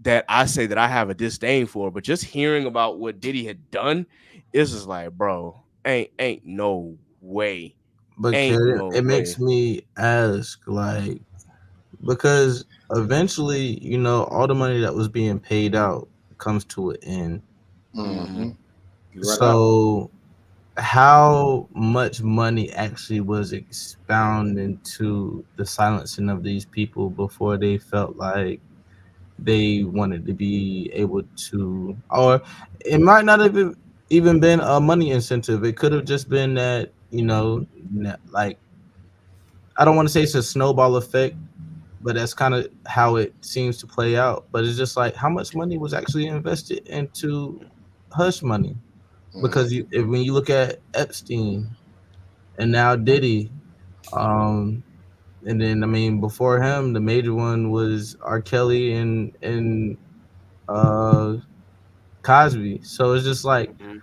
that I say that I have a disdain for, but just hearing about what Diddy had done is just like, bro, ain't no way. But Ain't kid, no it makes way. me ask, like, because eventually, all the money that was being paid out comes to an end. Mm-hmm. Mm-hmm. You run out. So, how much money actually was expounded into the silencing of these people before they felt like they wanted to be able to, or it might not have even been a money incentive. It could have just been that, like, I don't want to say it's a snowball effect, but that's kind of how it seems to play out. But it's just like, how much money was actually invested into hush money? Because Mm-hmm. when you look at Epstein and now Diddy, um, and then I mean before him, the major one was R. Kelly and uh, Cosby. So it's just like, Mm-hmm.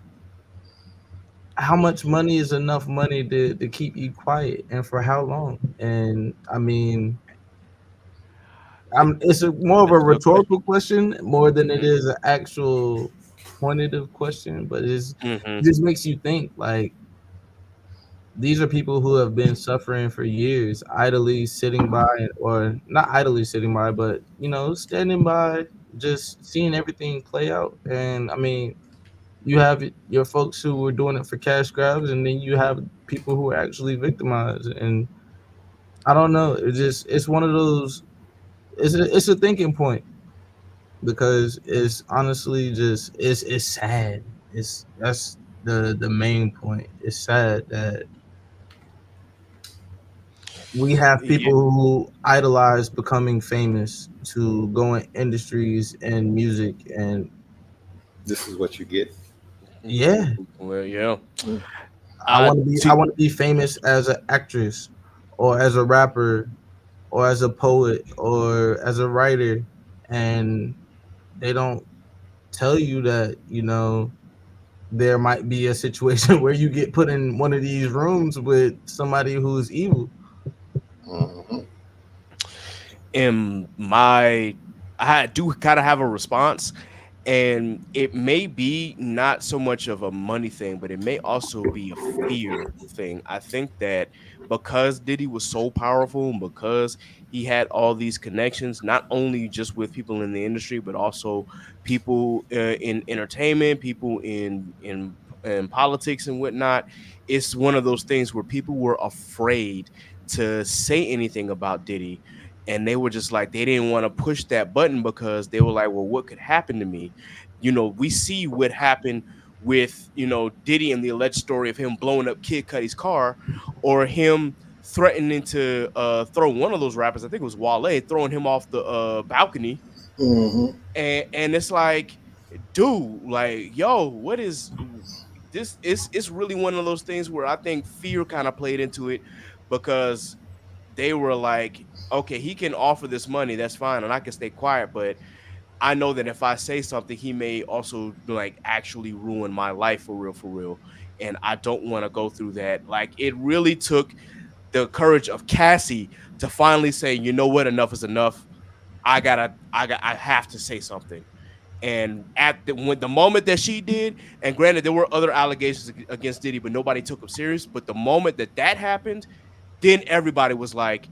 how much money is enough money to keep you quiet, and for how long? And I mean, it's more of a It's a good rhetorical question. question more than it Mm-hmm. is an actual pointed question, but it Mm-hmm. just makes you think, like, these are people who have been suffering for years, idly sitting by, or not idly sitting by, but standing by, just seeing everything play out. And I mean, you have your folks who were doing it for cash grabs, and then you have people who are actually victimized. And I don't know, it's one of those. It's a thinking point, because it's honestly just it's sad. That's the main point. It's sad that we have Yeah. people who idolize becoming famous to go in industries and music, and This is what you get. yeah, Well, yeah. I I want to be I see. want to be famous as an actress, or as a rapper, or as a poet, or as a writer, and they don't tell you that there might be a situation where you get put in one of these rooms with somebody who's evil. Mm-hmm. In my I do kind of have a response, and it may be not so much of a money thing, but it may also be a fear thing. I think that because Diddy was so powerful and because he had all these connections, not only just with people in the industry, but also people in entertainment, people in politics and whatnot. It's one of those things where people were afraid to say anything about Diddy, and they were just like they didn't want to push that button because they were like, well, what could happen to me? We see what happened with Diddy and the alleged story of him blowing up Kid Cudi's car, or him threatening to throw one of those rappers, I think it was Wale, throwing him off the balcony. Mm-hmm. And it's like, dude, like, yo, what is this? It's really one of those things where I think fear kind of played into it, because they were like, okay, he can offer this money, that's fine, and I can stay quiet, but I know that if I say something, he may also like actually ruin my life for real. And I don't want to go through that. Like, it really took the courage of Cassie to finally say, you know what, enough is enough. I have to say something. And when the moment that she did, and granted, there were other allegations against Diddy, but nobody took him serious. But the moment that happened, then everybody was like,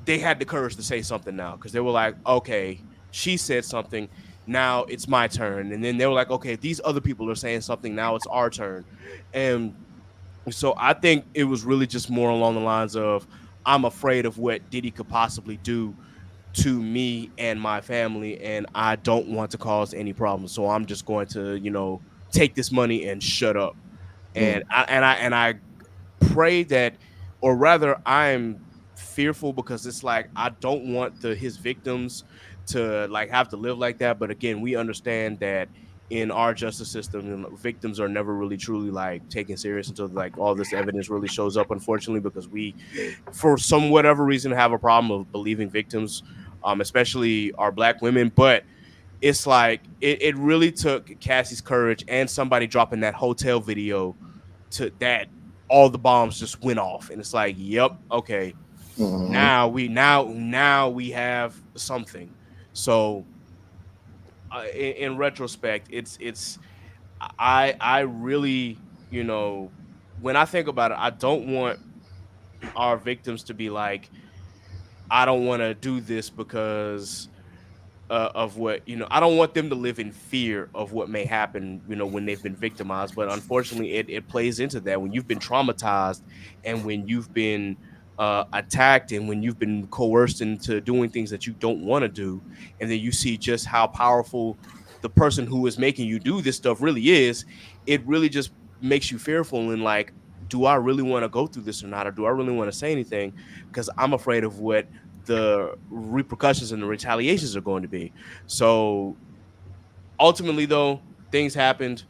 they had the courage to say something now, because they were like, okay, she said something. Now it's my turn. And then they were like, okay, if these other people are saying something, now it's our turn. And so I think it was really just more along the lines of, I'm afraid of what Diddy could possibly do to me and my family, and I don't want to cause any problems. So I'm just going to, take this money and shut up. And I pray that, or rather, I'm fearful, because it's like I don't want his victims to like have to live like that. But again, we understand that in our justice system, victims are never really truly like taken serious until like all this evidence really shows up, unfortunately, because we, for some whatever reason, have a problem of believing victims, especially our black women. But it's like it really took Cassie's courage and somebody dropping that hotel video to that all the bombs just went off, and it's like, yep, okay, Mm-hmm. now we have something. So in retrospect, it's I really, when I think about it, I don't want our victims to be like, I don't want to do this because of what, I don't want them to live in fear of what may happen, when they've been victimized. But unfortunately, it plays into that. When you've been traumatized, and when you've been attacked, and when you've been coerced into doing things that you don't want to do, and then you see just how powerful the person who is making you do this stuff really is, it really just makes you fearful, and like, do I really want to go through this or not, or do I really want to say anything, because I'm afraid of what the repercussions and the retaliations are going to be. So ultimately, though, things happened,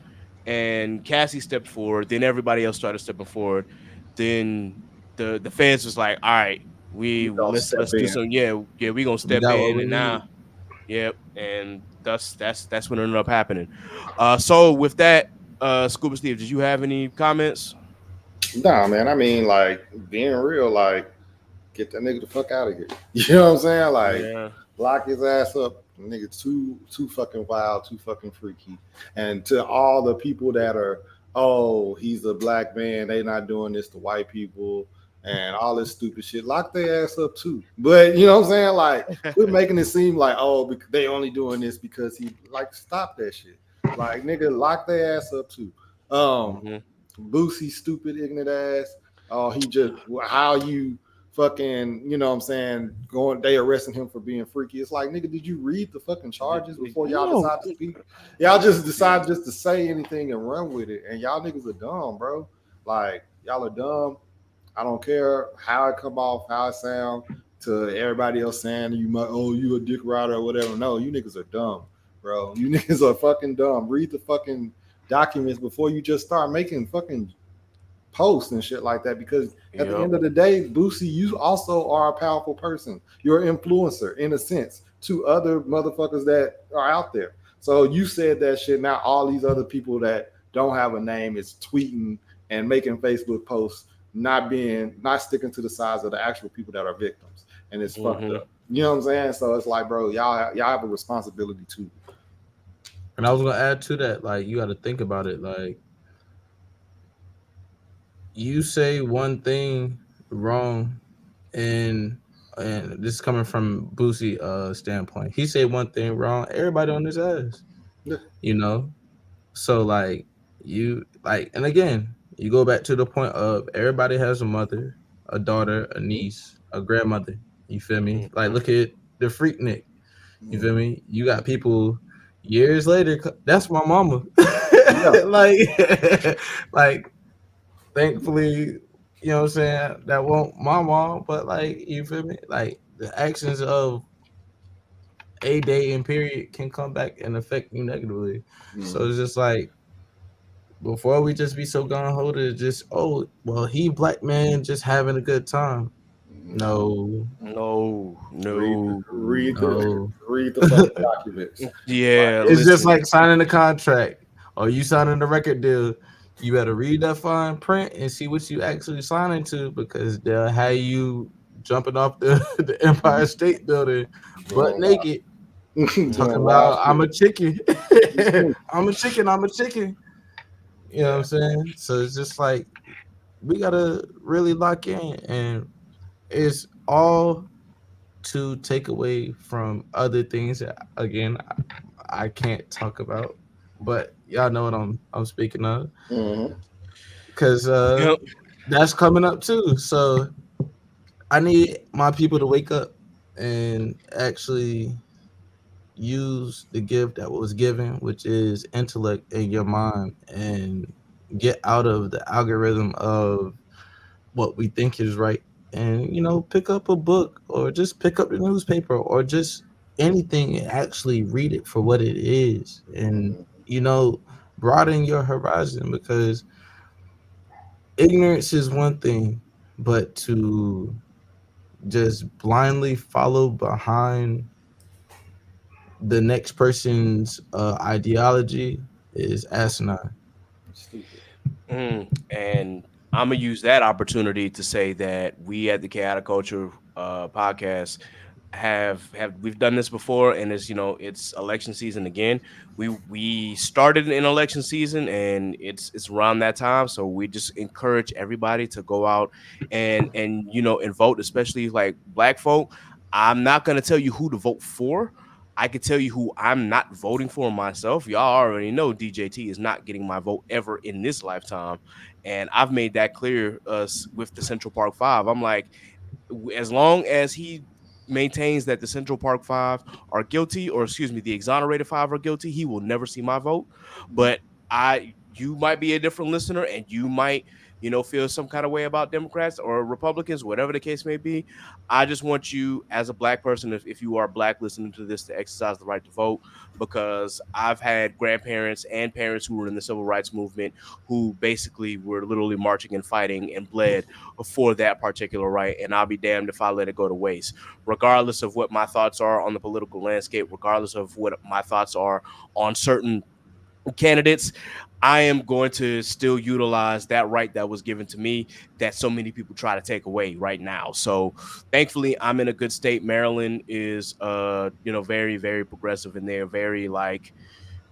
and Cassie stepped forward. Then everybody else started stepping forward. Then the feds was like, all right, We we don't step let's do in. some, yeah, we gonna We step got what in. we And need. now, yep, and that's what ended up happening. So with that, Scuba Steve, did you have any comments? Nah, man. I mean, like being real, like get that nigga the fuck out of here. You know what I'm saying? Like Yeah. lock his ass up. Nigga, too fucking wild, too fucking freaky. And to all the people that are oh, he's a black man. They not doing this to white people and all this stupid shit. Lock their ass up too. But you know what I'm saying? Like, quit making it seem like, oh, they only doing this because he like stop that shit. Like, nigga, lock their ass up too. Mhm. Boosie, stupid, ignorant ass. Oh, he just how you fucking, you know what I'm saying, going they arresting him for being freaky. It's like, nigga, did you read the fucking charges before y'all No. decide to speak? Y'all just decide just to say anything and run with it. And y'all niggas are dumb, bro. Like, y'all are dumb. I don't care how it come off, how it sound to everybody else saying you might, oh, you a dick rider or whatever. No, you niggas are dumb, bro. You niggas are fucking dumb. Read the fucking documents before you just start making fucking posts and shit like that, because at the end of the day, Boosie, you also are a powerful person. You're an influencer in a sense to other motherfuckers that are out there. So you said that shit. Now all these other people that don't have a name is tweeting and making Facebook posts, not sticking to the size of the actual people that are victims, and it's fucked up. You know what I'm saying? So it's like, bro, y'all have a responsibility too. And I was gonna add to that, like, you got to think about it. Like, you say one thing wrong, and this is coming from Boosie standpoint. He said one thing wrong, everybody on his ass. Yeah. You know, so like you like, and again, you go back to the point of everybody has a mother, a daughter, a niece, a grandmother. You feel me? Like, look at the Freaknik. You feel me? You got people years later. That's my mama. like, like, thankfully, you know what I'm saying, that won't my mom, but like, you feel me? Like, the actions of a day and period can come back and affect you negatively. So it's just like, before we just be so gun ho to just, oh, well, he black man just having a good time. No, No. Read no. the fucking documents. Yeah, It's just listen. like signing a contract or you signing a record deal. You better read that fine print and see what you actually signing to, because they'll have you jumping off the Empire State Building butt Doing naked, talking doing wild about I'm a chicken. shit. I'm a chicken, I'm a chicken. You know what I'm saying? So it's just like, we gotta really lock in, and it's all to take away from other things that, again, I can't talk about, but y'all know what I'm speaking of, because Yep. that's coming up too. So I need my people to wake up and actually use the gift that was given, which is intellect in your mind, and get out of the algorithm of what we think is right, and pick up a book, or just pick up the newspaper, or just anything, and actually read it for what it is, and broaden your horizon, because ignorance is one thing, but to just blindly follow behind the next person's ideology is asinine. Stupid. And I'm gonna use that opportunity to say that we at the Chaotic Culture podcast have we've done this before, and it's election season again. We started in election season, and it's around that time, so we just encourage everybody to go out and vote, especially like black folk. I'm not gonna tell you who to vote for. I can tell you who I'm not voting for myself. Y'all already know DJT is not getting my vote ever in this lifetime, and I've made that clear with the Central Park Five. I'm like, as long as he maintains that the Central Park Five are guilty, or excuse me, the exonerated five are guilty, he will never see my vote. But you might be a different listener, and you might, feel some kind of way about Democrats or Republicans, whatever the case may be. I just want you, as a black person, if you are black listening to this, to exercise the right to vote, because I've had grandparents and parents who were in the civil rights movement who basically were literally marching and fighting and bled for that particular right. And I'll be damned if I let it go to waste, regardless of what my thoughts are on the political landscape, regardless of what my thoughts are on certain candidates. I am going to still utilize that right that was given to me, that so many people try to take away right now. So thankfully I'm in a good state. Maryland is very, very progressive, and they're very, like,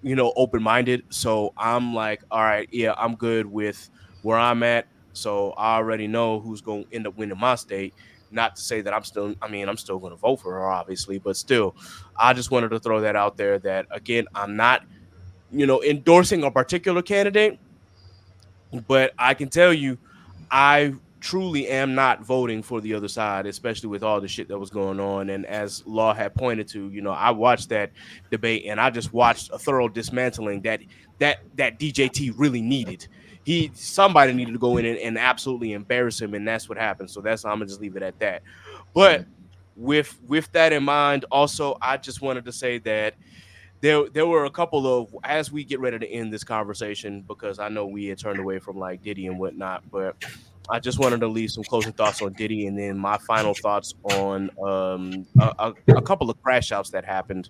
open-minded. So I'm like, all right, yeah, I'm good with where I'm at. So I already know who's going to end up winning my state. Not to say that I'm still going to vote for her, obviously, but still, I just wanted to throw that out there that, again, I'm not, endorsing a particular candidate, but I can tell you, I truly am not voting for the other side, especially with all the shit that was going on. And as Law had pointed to, I watched that debate and I just watched a thorough dismantling that DJT really needed. Somebody needed to go in and absolutely embarrass him, and that's what happened. So I'm gonna just leave it at that. But with that in mind, also I just wanted to say that there were a couple of, as we get ready to end this conversation, because I know we had turned away from like Diddy and whatnot, but I just wanted to leave some closing thoughts on Diddy and then my final thoughts on a couple of crash outs that happened.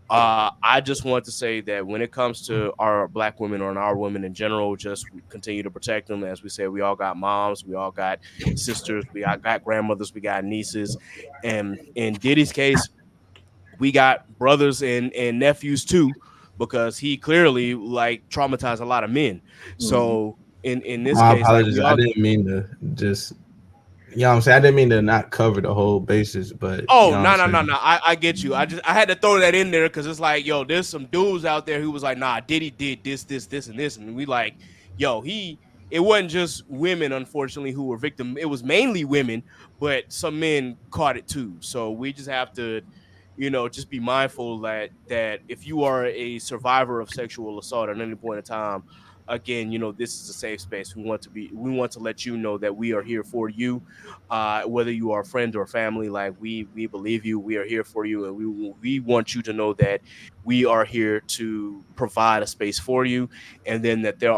I just want to say that when it comes to our black women or our women in general, just continue to protect them. As we said, we all got moms, we all got sisters, we all got grandmothers, we got nieces, and in Diddy's case, we got brothers and nephews too, because he clearly like traumatized a lot of men. So in this My case, like apologies. we I all. didn't mean to just, what I'm saying? I didn't mean to not cover the whole basis, but Oh, what I'm no, no, no, saying? no. I get you. I had to throw that in there because it's like, yo, there's some dudes out there who was like, nah, Diddy did this, and this, and we like, yo, it wasn't just women, unfortunately, who were victim. It was mainly women, but some men caught it too. So we just have to, just be mindful that if you are a survivor of sexual assault at any point in time, again, this is a safe space. We want to let you know that we are here for you, whether you are a friend or family. Like we believe you, we are here for you, and we want you to know that we are here to provide a space for you, and then that there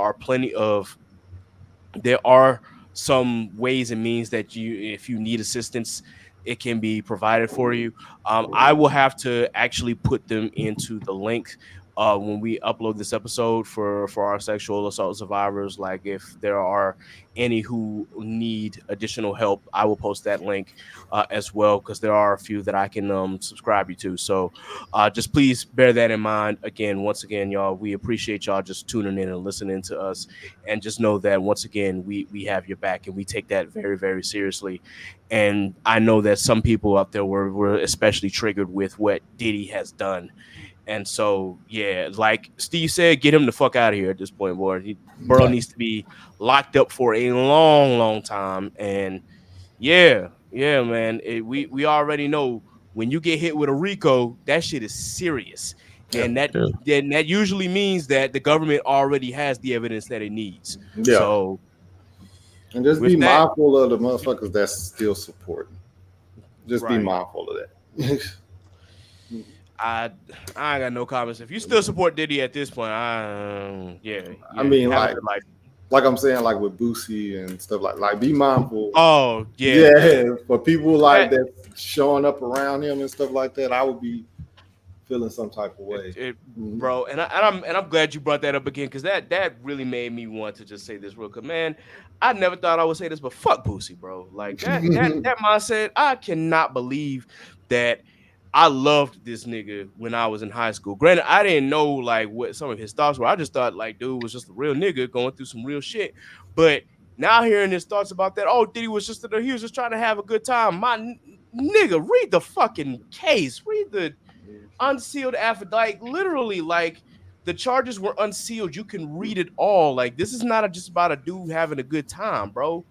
are some ways and means that if you need assistance, it can be provided for you. I will have to actually put them into the link when we upload this episode for our sexual assault survivors. Like if there are any who need additional help, I will post that link as well, because there are a few that I can subscribe you to. So just please bear that in mind. Again, once again, y'all, we appreciate y'all just tuning in and listening to us, and just know that once again we have your back, and we take that very, very seriously. And I know that some people out there were especially triggered with what Diddy has done. And so, yeah, like Steve said, get him the fuck out of here at this point, boy. Bro needs to be locked up for a long, long time. And yeah, man, we already know when you get hit with a RICO, that shit is serious, and Yeah. that usually means that the government already has the evidence that it needs. Yeah. So And just be with that, mindful of the motherfuckers that's still supporting. Just be right. mindful of that. I ain't got no comments. If you still support Diddy at this point, yeah, I mean, have a like, good life. like I'm saying, like with Boosie and stuff like be mindful. Oh yeah, Yeah, for people like that, that showing up around him and stuff like that, I would be feeling some type of way. bro, and I'm glad you brought that up again, because that really made me want to just say this real quick, man. I never thought I would say this, but fuck Boosie, bro. Like that mindset. I cannot believe that. I loved this nigga when I was in high school. Granted, I didn't know like what some of his thoughts were. I just thought like dude was just a real nigga going through some real shit. But now hearing his thoughts about that, oh, Diddy was he was just trying to have a good time. My nigga, read the fucking case. Read the unsealed affidavit. Like literally, like the charges were unsealed. You can read it all. Like this is not just about a dude having a good time, bro.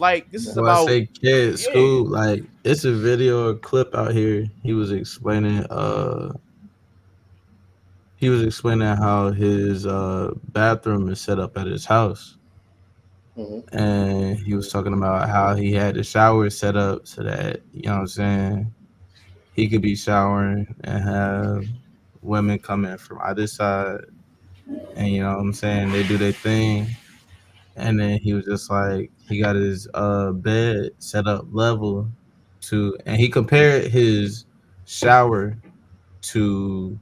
Like this is Well, I about say kid yeah. school, like it's a video, a clip out here. He was explaining how his bathroom is set up at his house. And he was talking about how he had the shower set up so that, what I'm saying, he could be showering and have women come in from either side. And, what I'm saying, they do their thing. And then he was just like, he got his bed set up level and he compared his shower to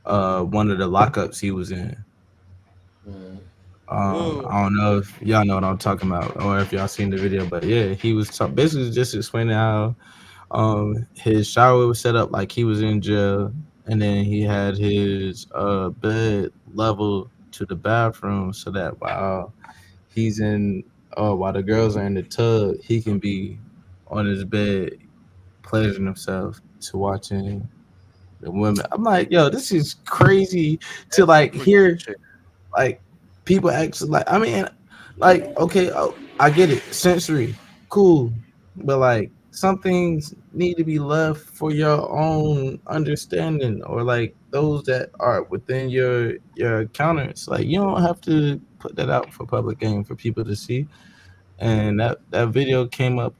one of the lockups he was in. I don't know if y'all know what I'm talking about or if y'all seen the video, but yeah, he was basically just explaining how his shower was set up like he was in jail, and then he had his bed level to the bathroom so that he's in while the girls are in the tub, he can be on his bed pleasuring himself to watching the women. I'm like, yo, this is crazy to That's some like freaky hear shit. like people actually like. I mean, like okay, I get it, sensory, cool, but like some things need to be left for your own understanding, or like those that are within your encounters. Like you don't have to put that out for public game for people to see. And that video came up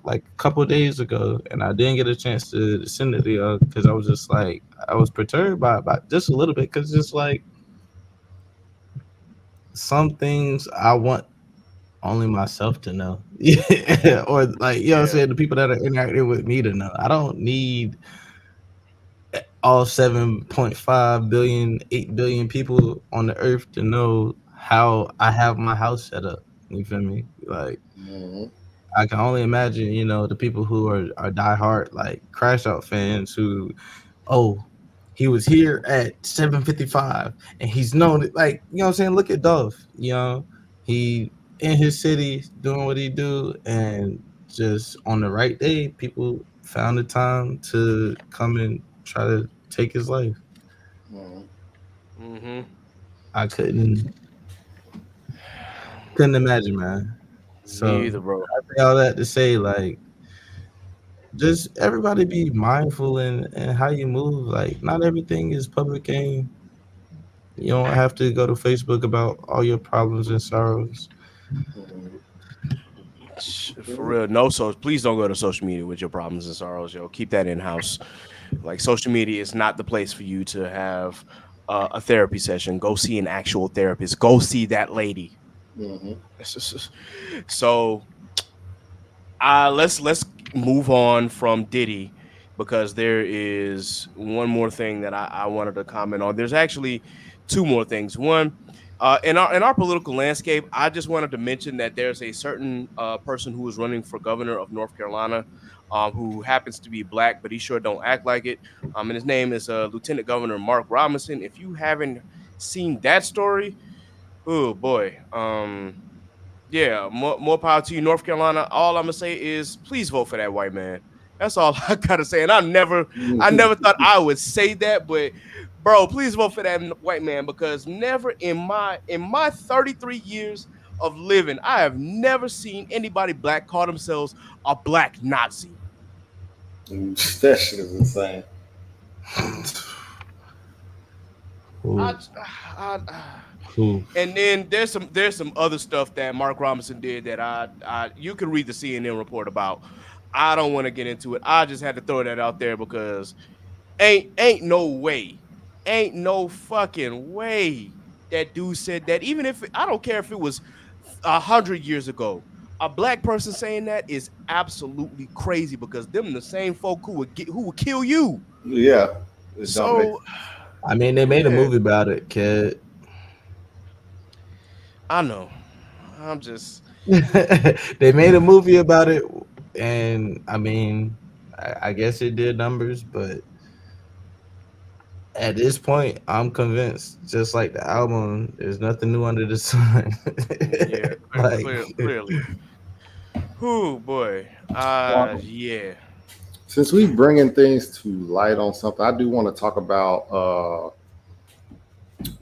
like a couple days ago, and I didn't get a chance to send it to y'all because I was just like I was perturbed by just a little bit because it's like some things I want only myself to know. Yeah. Or like you know what I'm Yeah. saying, the people that are interacting with me to know. I don't need all 7.5 billion, 8 billion people on the earth to know how I have my house set up. You feel me? Like Mhm. I can only imagine, the people who are diehard like Crash Out fans who, oh, he was here at 7:55 and he's known it. Like, you know what I'm saying? Look at Dolph, he in his city doing what he do, and just on the right day, people found the time to come and try to take his life. Mhm. Mm-hmm. I couldn't imagine, man. Me So either, bro. I say all that to say, like, just everybody be mindful in how you move. Like, not everything is public game. You don't have to go to Facebook about all your problems and sorrows. Mhm. For real, no. So please don't go to social media with your problems and sorrows, yo. Keep that in house. Like social media is not the place for you to have a therapy session. Go see an actual therapist. Go see that lady. Mhm. So let's move on from Diddy because there is one more thing that I wanted to comment on. There's actually two more things. One, in our political landscape, I just wanted to mention that there's a certain person who is running for governor of North Carolina, who happens to be black, but he sure don't act like it. And his name is Lieutenant Governor Mark Robinson. If you haven't seen that story, oh boy, yeah, more power to you, North Carolina. All I'm gonna say is please vote for that white man. That's all I gotta say. And I never thought I would say that, but bro, please vote for that white man because never in my 33 years of living, I have never seen anybody black call themselves a black Nazi. That shit is insane. I, Cool, I cool. And then there's some other stuff that Mark Robinson did that I you can read the CNN report about. I don't want to get into it. I just had to throw that out there because ain't no way, ain't no fucking way that dude said that. Even if I don't care if it was 100 years ago, a black person saying that is absolutely crazy because them the same folk who would kill you. Yeah, it don't make So I mean, they made a yeah, movie about it, kid. I know. I'm just They made a movie about it, and I mean, I guess it did numbers, but at this point, I'm convinced. Just like the album, there's nothing new under the sun. yeah, Like, clearly. Who boy? well, Yeah. since we bringing things to light on something, I do want to talk about a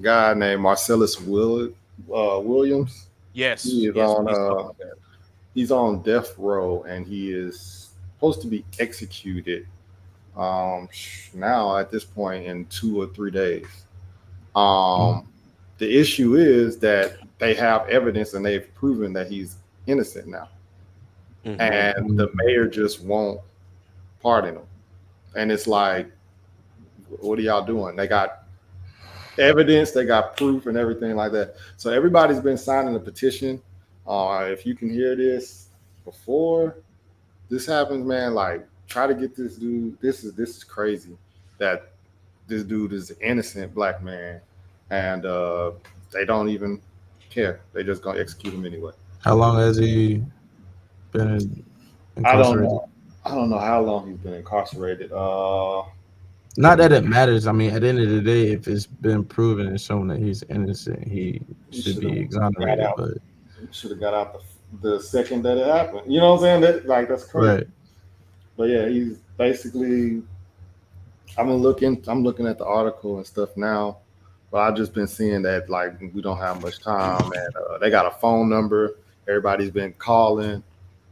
guy named Marcellus Williams. He Yes, is yes, on please talk about that. he's on death row and he is supposed to be executed now at this point in 2 or 3 days. Um, the issue is that they have evidence and they've proven that he's innocent now, Mm-hmm. and the mayor just won't pardon him. And it's like, what are y'all doing? They got evidence, they got proof, and everything like that. So everybody's been signing a petition. If you can hear this before this happens, man, like try to get this dude. This is crazy that this dude is an innocent black man, and they don't even care. They just gonna execute him anyway. how long has he been I don't incarcerated? know. I don't know how long he's been incarcerated. Not that it matters. I mean, at the end of the day, if it's been proven and shown that he's innocent, he He should should be have got exonerated. out. But He should have got out the second that it happened. You know what I'm saying? That's crazy. right, But yeah, he's basically. I'm looking at the article and stuff now, but I've just been seeing that like we don't have much time, and they got a phone number. Everybody's been calling.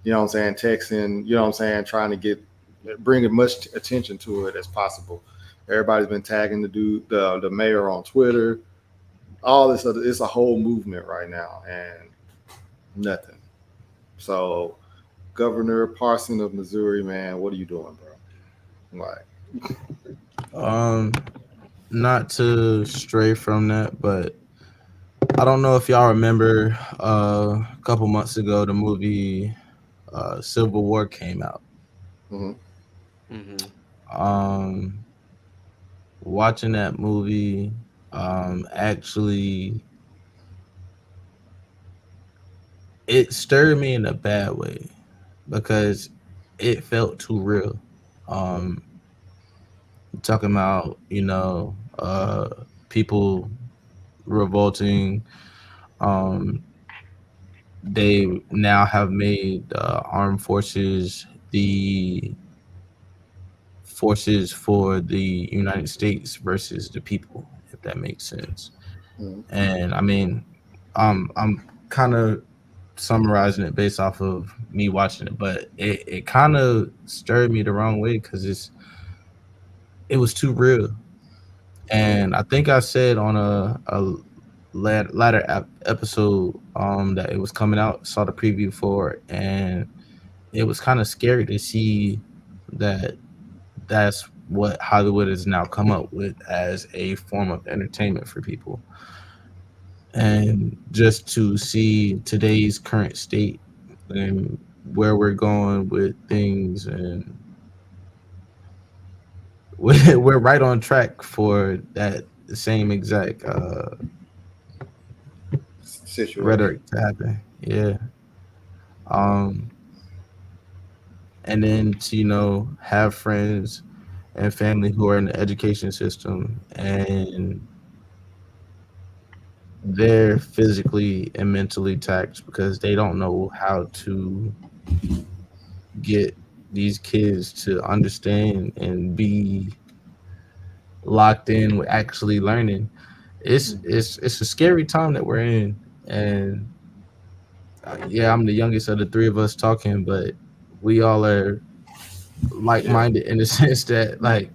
You know what I'm saying? Texting. You know what I'm saying? Trying to bring as much attention to it as possible. Everybody's been tagging the mayor on Twitter. All this other, it's a whole movement right now, and nothing. So, Governor Parson of Missouri, man, what are you doing, bro? Like, um, not to stray from that, but I don't know if y'all remember a couple months ago the movie Civil War came out. mhm. Mm-hmm. Um, Watching that movie, actually, it stirred me in a bad way because it felt too real. Um, Talking about people revolting. Um, they now have made armed forces the forces for the United States versus the people, if that makes sense. Mhm. And I mean, I'm kind of summarizing it based off of me watching it, but it kind of stirred me the wrong way because it was too real. And I think I said on latter episode that it was coming out, saw the preview for it, and it was kind of scary to see that that's what Hollywood has now come up with as a form of entertainment for people. And just to see today's current state and where we're going with things, and we're right on track for that same exact Situation. rhetoric to happen. Yeah. Um, and then to have friends and family who are in the education system, and they're physically and mentally taxed because they don't know how to get these kids to understand and be locked in with actually learning. It's a scary time that we're in, and yeah, I'm the youngest of the three of us talking, but we all are Yeah. like-minded in the sense that like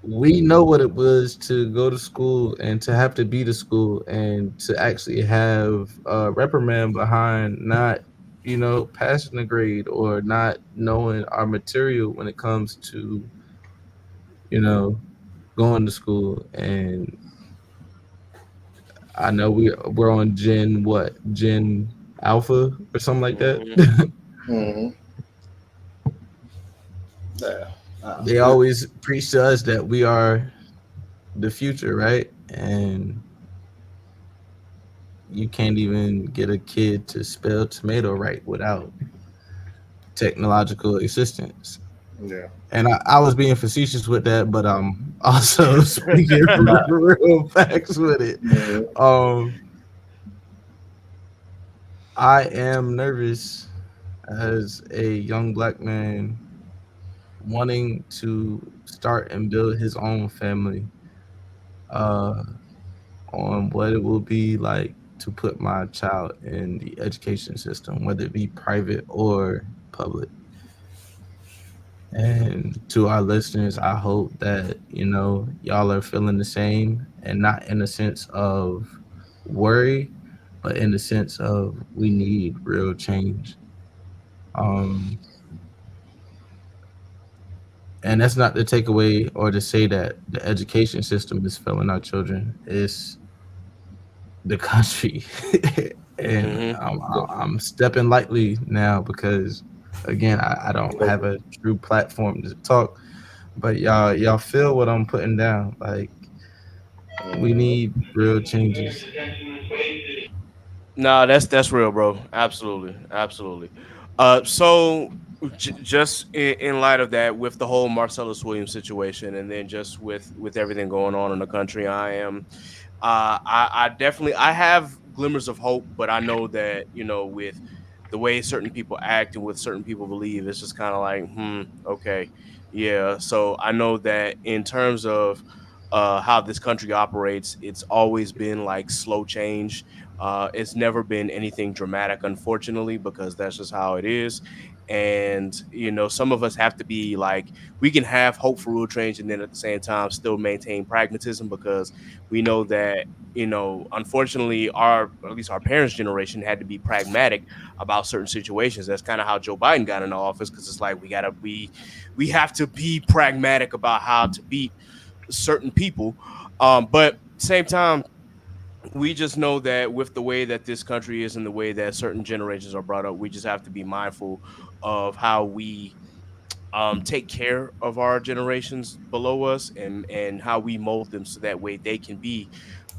we know what it was to go to school and to have to be to school and to actually have a reprimand behind not passing the grade or not knowing our material when it comes to you know going to school. And I know we're on gen alpha or something like that. Mm-hmm. Hmm. Yeah. They always preach to us that we are the future, right? And you can't even get a kid to spell tomato right without technological assistance. Yeah. And I was being facetious with that, but also speaking Nah. real facts with it. Yeah. Um, I am nervous as a young black man wanting to start and build his own family, uh, on what it will be like to put my child in the education system, whether it be private or public. And to our listeners, I hope that y'all are feeling the same, and not in the sense of worry, but in the sense of we need real change. Um, and that's not to take away or to say that the education system is failing our children. It's the country. And Mm-hmm. I'm stepping lightly now because again I don't have a true platform to talk, but y'all feel what I'm putting down. Like we need real changes. Nah, that's real, bro. Absolutely, absolutely. So just in light of that, with the whole Marcellus Williams situation, and then just with everything going on in the country, I am, I definitely I have glimmers of hope, but I know that with the way certain people act and with certain people believe, it's just kind of like, okay, yeah. So I know that in terms of how this country operates, it's always been like slow change. It's never been anything dramatic, unfortunately, because that's just how it is. And some of us have to be like, we can have hope for real change, and then at the same time still maintain pragmatism, because we know that unfortunately, at least our parents' generation had to be pragmatic about certain situations. That's kind of how Joe Biden got into office, because it's like we have to be pragmatic about how to beat certain people. But same time, we just know that with the way that this country is and the way that certain generations are brought up, we just have to be mindful of how we take care of our generations below us, and how we mold them so that way they can be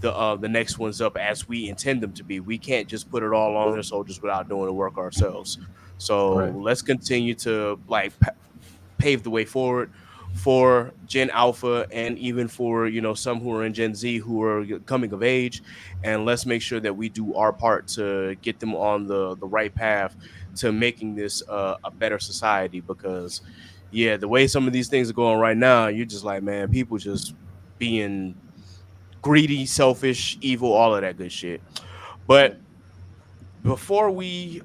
the next ones up as we intend them to be. We can't just put it all on their soldiers without doing the work ourselves. So Right. let's continue to like pave the way forward for Gen Alpha, and even for some who are in Gen Z who are coming of age, and let's make sure that we do our part to get them on the right path to making this a better society. Because yeah, the way some of these things are going right now, you're just like, man, people just being greedy, selfish, evil, all of that good shit. But before we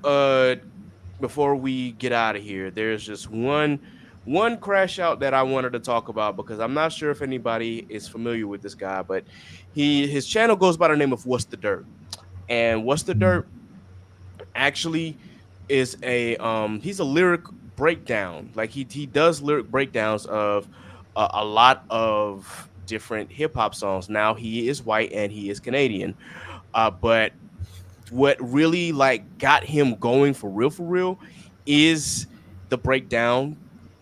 get out of here, there's just one crash out that I wanted to talk about, because I'm not sure if anybody is familiar with this guy, but his channel goes by the name of What's the Dirt. And What's the Dirt actually is he's a lyric breakdown. Like he does lyric breakdowns of a lot of different hip hop songs. Now he is white and he is Canadian. But what really like got him going for real is the breakdown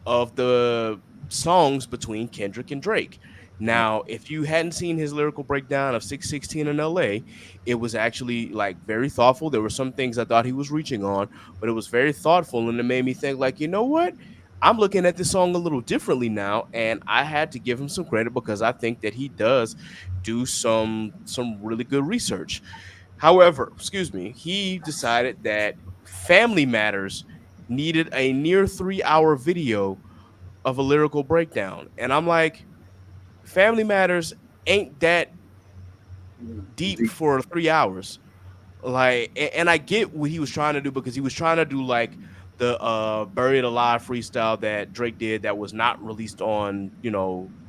of the songs between Kendrick and Drake. Now, if you hadn't seen his lyrical breakdown of 616 in LA, it was actually like very thoughtful. There were some things I thought he was reaching on, but it was very thoughtful, and it made me think like, you know what? I'm looking at this song a little differently now, and I had to give him some credit, because I think that he does do some really good research. However, excuse me, he decided that Family Matters needed a near 3 hour video of a lyrical breakdown. And I'm like, Family Matters ain't that deep for 3 hours. Like, and I get what he was trying to do, because he was trying to do like the Buried Alive freestyle that Drake did that was not released on,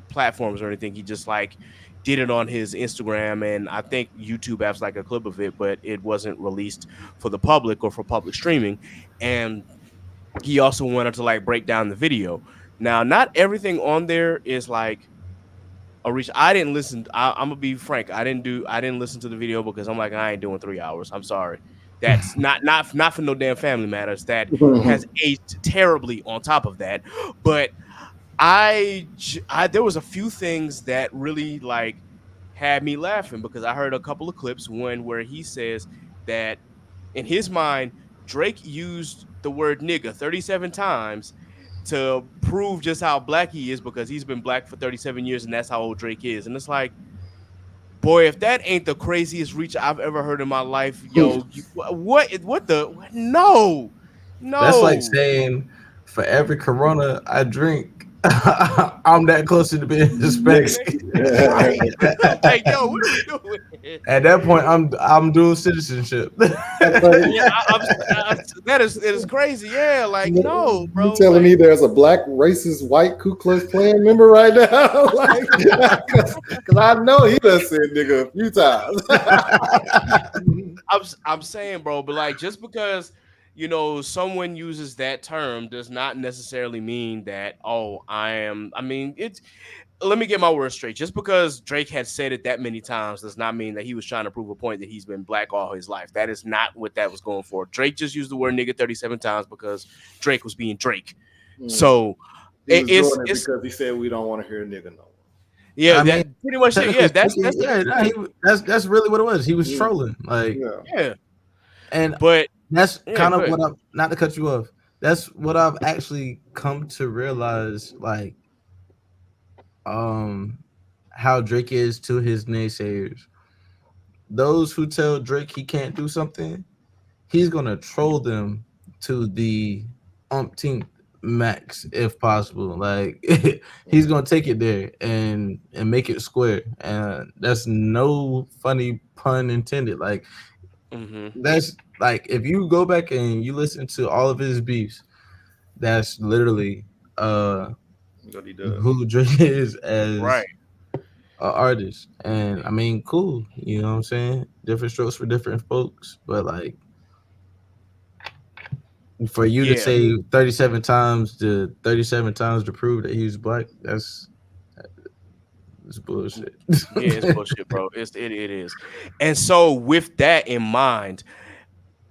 platforms or anything. He just like did it on his Instagram, and I think YouTube has like a clip of it, but it wasn't released for the public or for public streaming. And he also wanted to like break down the video. Now, not everything on there is like a reach. I didn't listen. I'm gonna be frank. I didn't listen to the video, because I'm like, I ain't doing 3 hours. I'm sorry. That's not for no damn Family Matters. That has aged terribly on top of that. But there was a few things that really like had me laughing, because I heard a couple of clips. One where he says that in his mind, Drake used the word nigga 37 times to prove just how black he is, because he's been black for 37 years, and that's how old Drake is. And it's like, boy, if that ain't the craziest reach I've ever heard in my life, yo, what the no. That's like saying for every Corona I drink, I'm that closer to being Hispanic. Like, yo, what are we doing? At that point, I'm dual citizenship. Yeah, it is crazy. Yeah, like no, bro. You telling me there's a black racist white Ku Klux Klan member right now? Like, because I know he done said nigga a few times. I'm saying, bro, but like just because someone uses that term does not necessarily mean that I mean it's let me get my words straight. Just because Drake had said it that many times does not mean that he was trying to prove a point that he's been black all his life. That is not what that was going for. Drake just used the word nigga 37 times because Drake was being Drake. So he was doing it because he said we don't want to hear nigga no more. Yeah, pretty much it. Yeah, that's really what it was. He was trolling. Like yeah. And but that's kind of what I'm, not to cut you off. that's what I've actually come to realize, like, um how Drake is to his naysayers. Those who tell Drake he can't do something, he's gonna troll them to the umpteenth max if possible. Like he's gonna take it there and make it square. And that's no funny pun intended. Like Mm-hmm. that's like if you go back and you listen to all of his beefs, that's literally uh What he does. who Drake is as Right. an artist. And I mean, cool, you know what I'm saying? Different strokes for different folks, but like for you to Yeah. say 37 times to 37 times to prove that he's black, that's bullshit. Yeah, it's bullshit, bro. It is. And so with that in mind,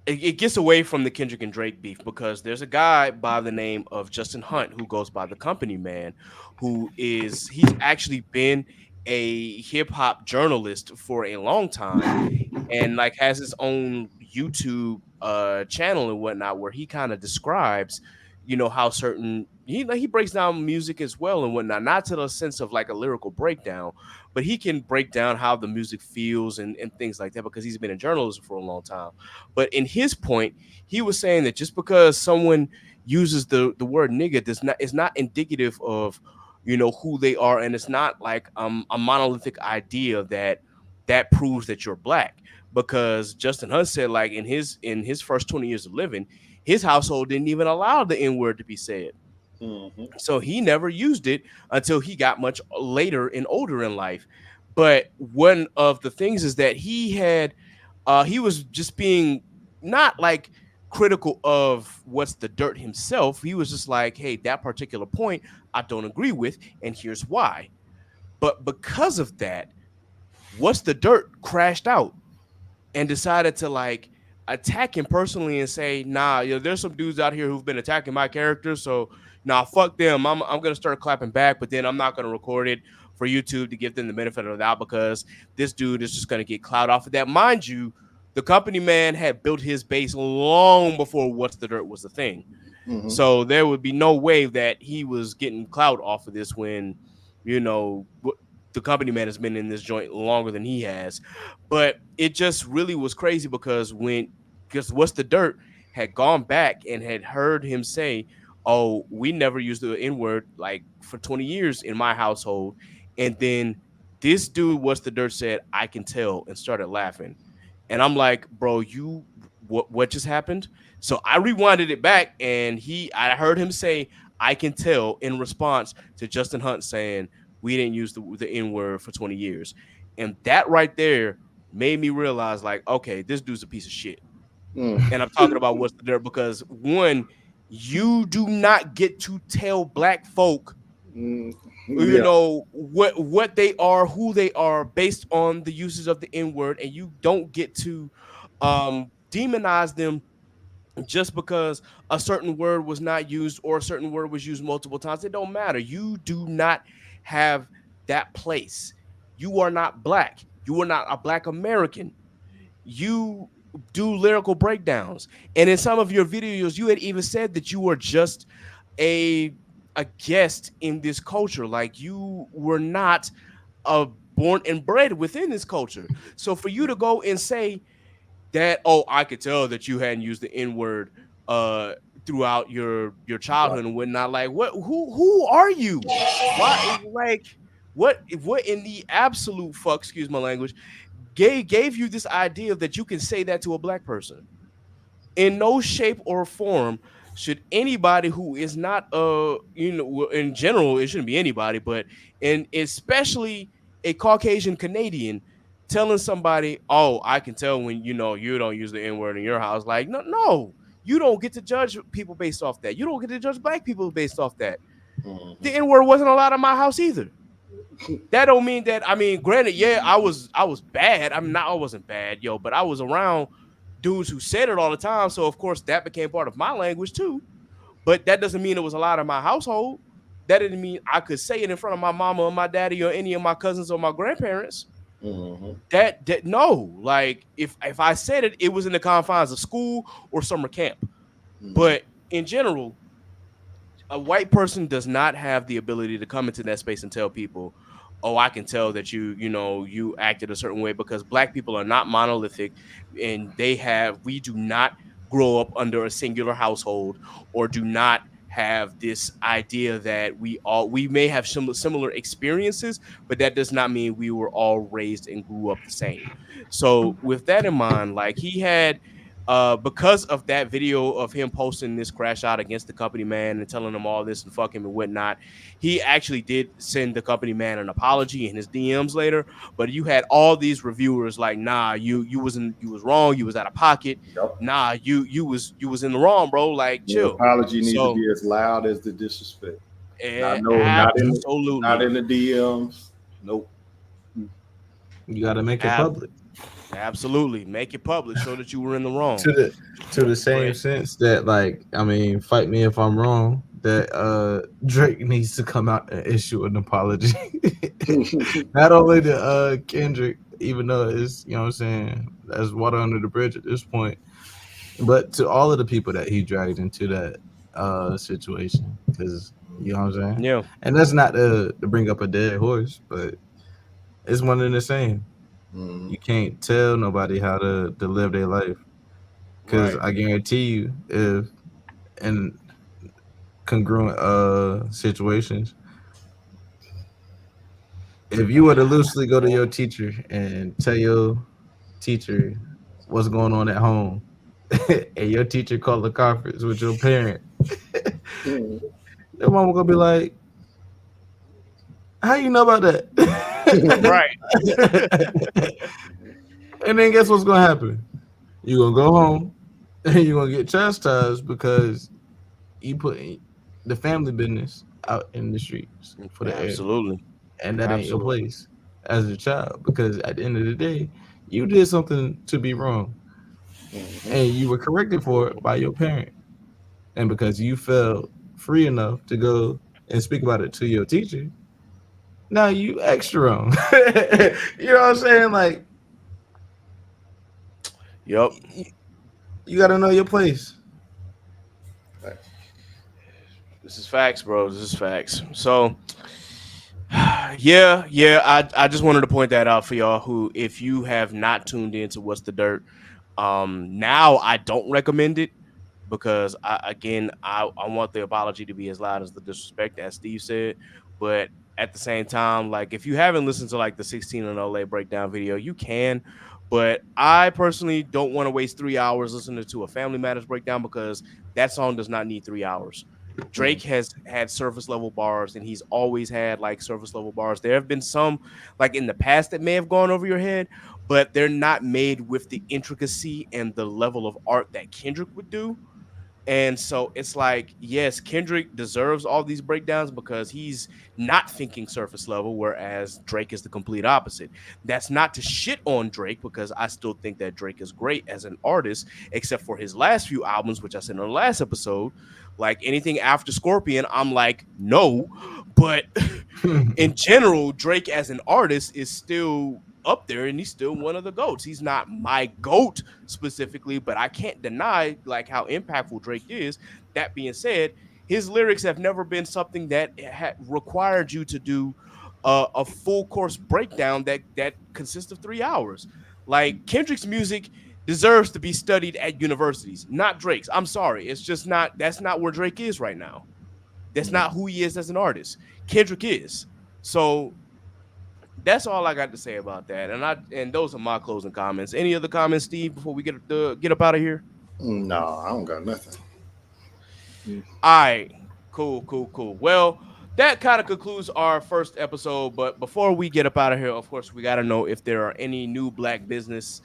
it gets away from the Kendrick and Drake beef because there's a guy by the name of Justin Hunt who goes by the Company Man, he's actually been a hip hop journalist for a long time and like has his own YouTube channel and whatnot where he kind of describes, how certain he breaks down music as well and whatnot, not to the sense of like a lyrical breakdown, but he can break down how the music feels and things like that because he's been in journalism for a long time. But in his point, he was saying that just because someone uses the word nigga does not is not indicative of who they are, and it's not like a monolithic idea that proves that you're black. Because Justin Hunt said, like in his first 20 years of living, his household didn't even allow the N word to be said. Mm-hmm. So he never used it until he got much later and older in life. But one of the things is that he was just being not like critical of what's the dirt himself. He was just like, hey, that particular point I don't agree with, and here's why. But because of that, what's the dirt crashed out and decided to like attack him personally and say, nah, there's some dudes out here who've been attacking my character, so nah, fuck them. I'm gonna start clapping back, but then I'm not gonna record it for YouTube to give them the benefit of the doubt because this dude is just gonna get clout off of that. Mind you, the Company Man had built his base long before What's the Dirt was a thing. Mm-hmm. So there would be no way that he was getting clout off of this when, you know, the Company Man has been in this joint longer than he has. But it just really was crazy because What's the Dirt had gone back and had heard him say, oh, we never used the N word like for 20 years in my household. And then this dude, What's the Dirt, said, I can tell, and started laughing. And I'm like, bro, what just happened? So I rewinded it back and I heard him say, I can tell, in response to Justin Hunt saying, we didn't use the N word for 20 years. And that right there made me realize, like, okay, this dude's a piece of shit. Mm. And I'm talking about What's the Dirt because one, you do not get to tell black folk Yeah. what they are, who they are based on the uses of the N-word, and you don't get to demonize them just because a certain word was not used or a certain word was used multiple times. It don't matter. You do not have that place. You are not black. You are not a black American. You do lyrical breakdowns. And in some of your videos, you had even said that you were just a a guest in this culture. Like you were not born and bred within this culture. So for you to go and say that, oh, I could tell that you hadn't used the N-word throughout your childhood and whatnot. Like, who are you? Why, like, what in the absolute fuck, excuse my language, gave you this idea that you can say that to a black person? In no shape or form should anybody who is not in general, it shouldn't be anybody, but and especially a Caucasian Canadian telling somebody, oh, I can tell when you don't use the N-word in your house. Like, no, you don't get to judge people based off that. You don't get to judge black people based off that. The N-word wasn't allowed in my house either. That don't mean that. I mean, granted, yeah, I was bad. I wasn't bad, but I was around dudes who said it all the time. So of course that became part of my language too. But that doesn't mean it was allowed in my household. That didn't mean I could say it in front of my mama or my daddy or any of my cousins or my grandparents. That no, like if I said it, it was in the confines of school or summer camp. But in general, a white person does not have the ability to come into that space and tell people, "Oh, I can tell that you acted a certain way," because black people are not monolithic, and we do not grow up under a singular household, or do not have this idea that we may have similar experiences, but that does not mean we were all raised and grew up the same. So with that in mind, like he had because of that video of him posting this crash out against the company man and telling him all this and fuck him and whatnot, he actually did send the company man an apology in his DMs later. But you had all these reviewers like, nah, you was wrong, you was out of pocket. Yep. Nah, you was in the wrong, bro. Like, The chill. apology needs to So, be as loud as the disrespect. absolutely. Not in the DMs. Nope. You got to make it public. Absolutely, make it public, show that you were in the wrong. To the same sense that, like, I mean, fight me if I'm wrong. That Drake needs to come out and issue an apology. Not only to Kendrick, even though it's, you know what I'm saying, that's water under the bridge at this point, but to all of the people that he dragged into that situation. Because, you know what I'm saying? Yeah. And that's not to bring up a dead horse, but it's one and the same. You can't tell nobody how to live their life, because I guarantee you, if in congruent situations, if you were to loosely go to your teacher and tell your teacher what's going on at home, and your teacher called a conference with your parent, your mama gonna be like, "How you know about that?" Right. And then guess what's gonna happen? You're gonna go home and you're gonna get chastised because you put the family business out in the streets for the air. Absolutely. And that ain't your place as a child, because at the end of the day, you did something to be wrong. And you were corrected for it by your parent. And because you felt free enough to go and speak about it to your teacher, now you extra wrong. You know what I'm saying? Like, yep. You got to know your place. This is facts, bro. This is facts. So, yeah. I just wanted to point that out for y'all who, if you have not tuned into What's the Dirt, now I don't recommend it, because I want the apology to be as loud as the disrespect, as Steve said. But at the same time, like, if you haven't listened to like the 16 and LA breakdown video, you can. But I personally don't want to waste 3 hours listening to a Family Matters breakdown, because that song does not need 3 hours. Drake has had surface level bars, and he's always had like surface level bars. There have been some like in the past that may have gone over your head, but they're not made with the intricacy and the level of art that Kendrick would do. And so it's like, yes, Kendrick deserves all these breakdowns because he's not thinking surface level, whereas Drake is the complete opposite. That's not to shit on Drake, because I still think that Drake is great as an artist, except for his last few albums, which I said in the last episode. Like, anything after Scorpion, I'm like, no. But in general, Drake as an artist is still up there, and he's still one of the GOATs. He's not my GOAT specifically, but I can't deny like how impactful Drake is. That being said, his lyrics have never been something that required you to do a full course breakdown that consists of 3 hours. Like, Kendrick's music deserves to be studied at universities, not Drake's. I'm sorry, it's just not. That's not where Drake is right now. That's not who he is as an artist. Kendrick is. So that's all I got to say about that. And those are my closing comments. Any other comments, Steve, before we get up out of here? No, I don't got nothing. All right. Cool. Well, that kind of concludes our first episode. But before we get up out of here, of course, we got to know if there are any new black businesses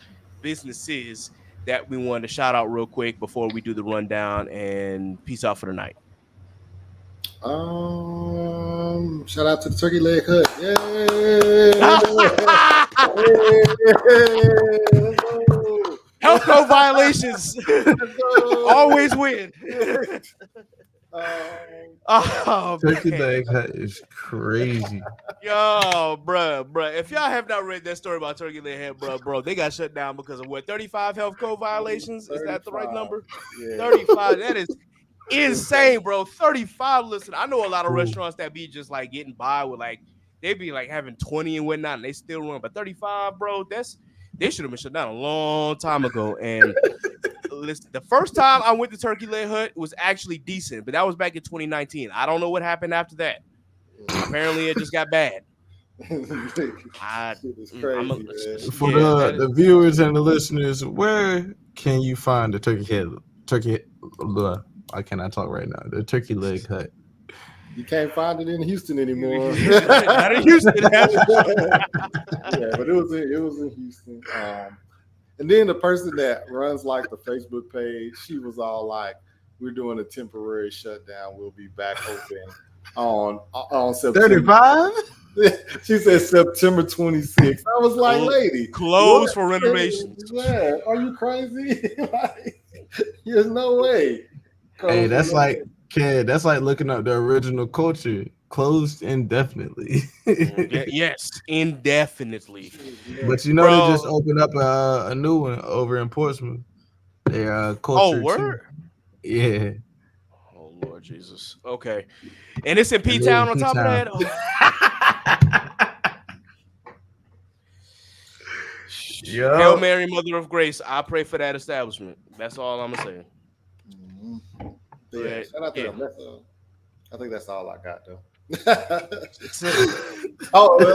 that we wanted to shout out real quick before we do the rundown and peace out for the night. Shout out to the Turkey Leg Hut. Yay! Health code violations always win. Turkey Leg Hut is crazy. Yo, bruh. If y'all have not read that story about Turkey Leg Hut, bro, they got shut down because of what? 35 health code violations? 35. Is that the right number? Yeah. 35. That is insane, bro. 35. Listen, I know a lot of Ooh. restaurants that be just like getting by with like they be like having 20 and whatnot, and they still run. But 35, bro, they should have been shut down a long time ago. And listen, the first time I went to Turkey Leg Hut was actually decent, but that was back in 2019. I don't know what happened after that. Apparently, it just got bad. Shit is crazy, man. For the viewers and the listeners, where can you find the I cannot talk right now. The Turkey Leg Hut. You can't find it in Houston anymore. Not in Houston. Yeah, but it was in Houston. And then the person that runs like the Facebook page, she was all like, "We're doing a temporary shutdown. We'll be back open on September." 35? She said September 26th. I was like, "Lady, closed for renovations." Yeah, are you crazy? Like, there's no way. Hey, that's like Ked. That's like looking up the original culture. Closed indefinitely. Yes, indefinitely. But you know, Bro. they just opened up a new one over in Portsmouth. Their culture. Oh, word? Yeah. Oh, Lord Jesus. Okay. And it's in P-Town on top of that? Oh. Yo. Hail Mary, Mother of Grace. I pray for that establishment. That's all I'm going to say. Yeah, shout out to them. I think that's all I got, though.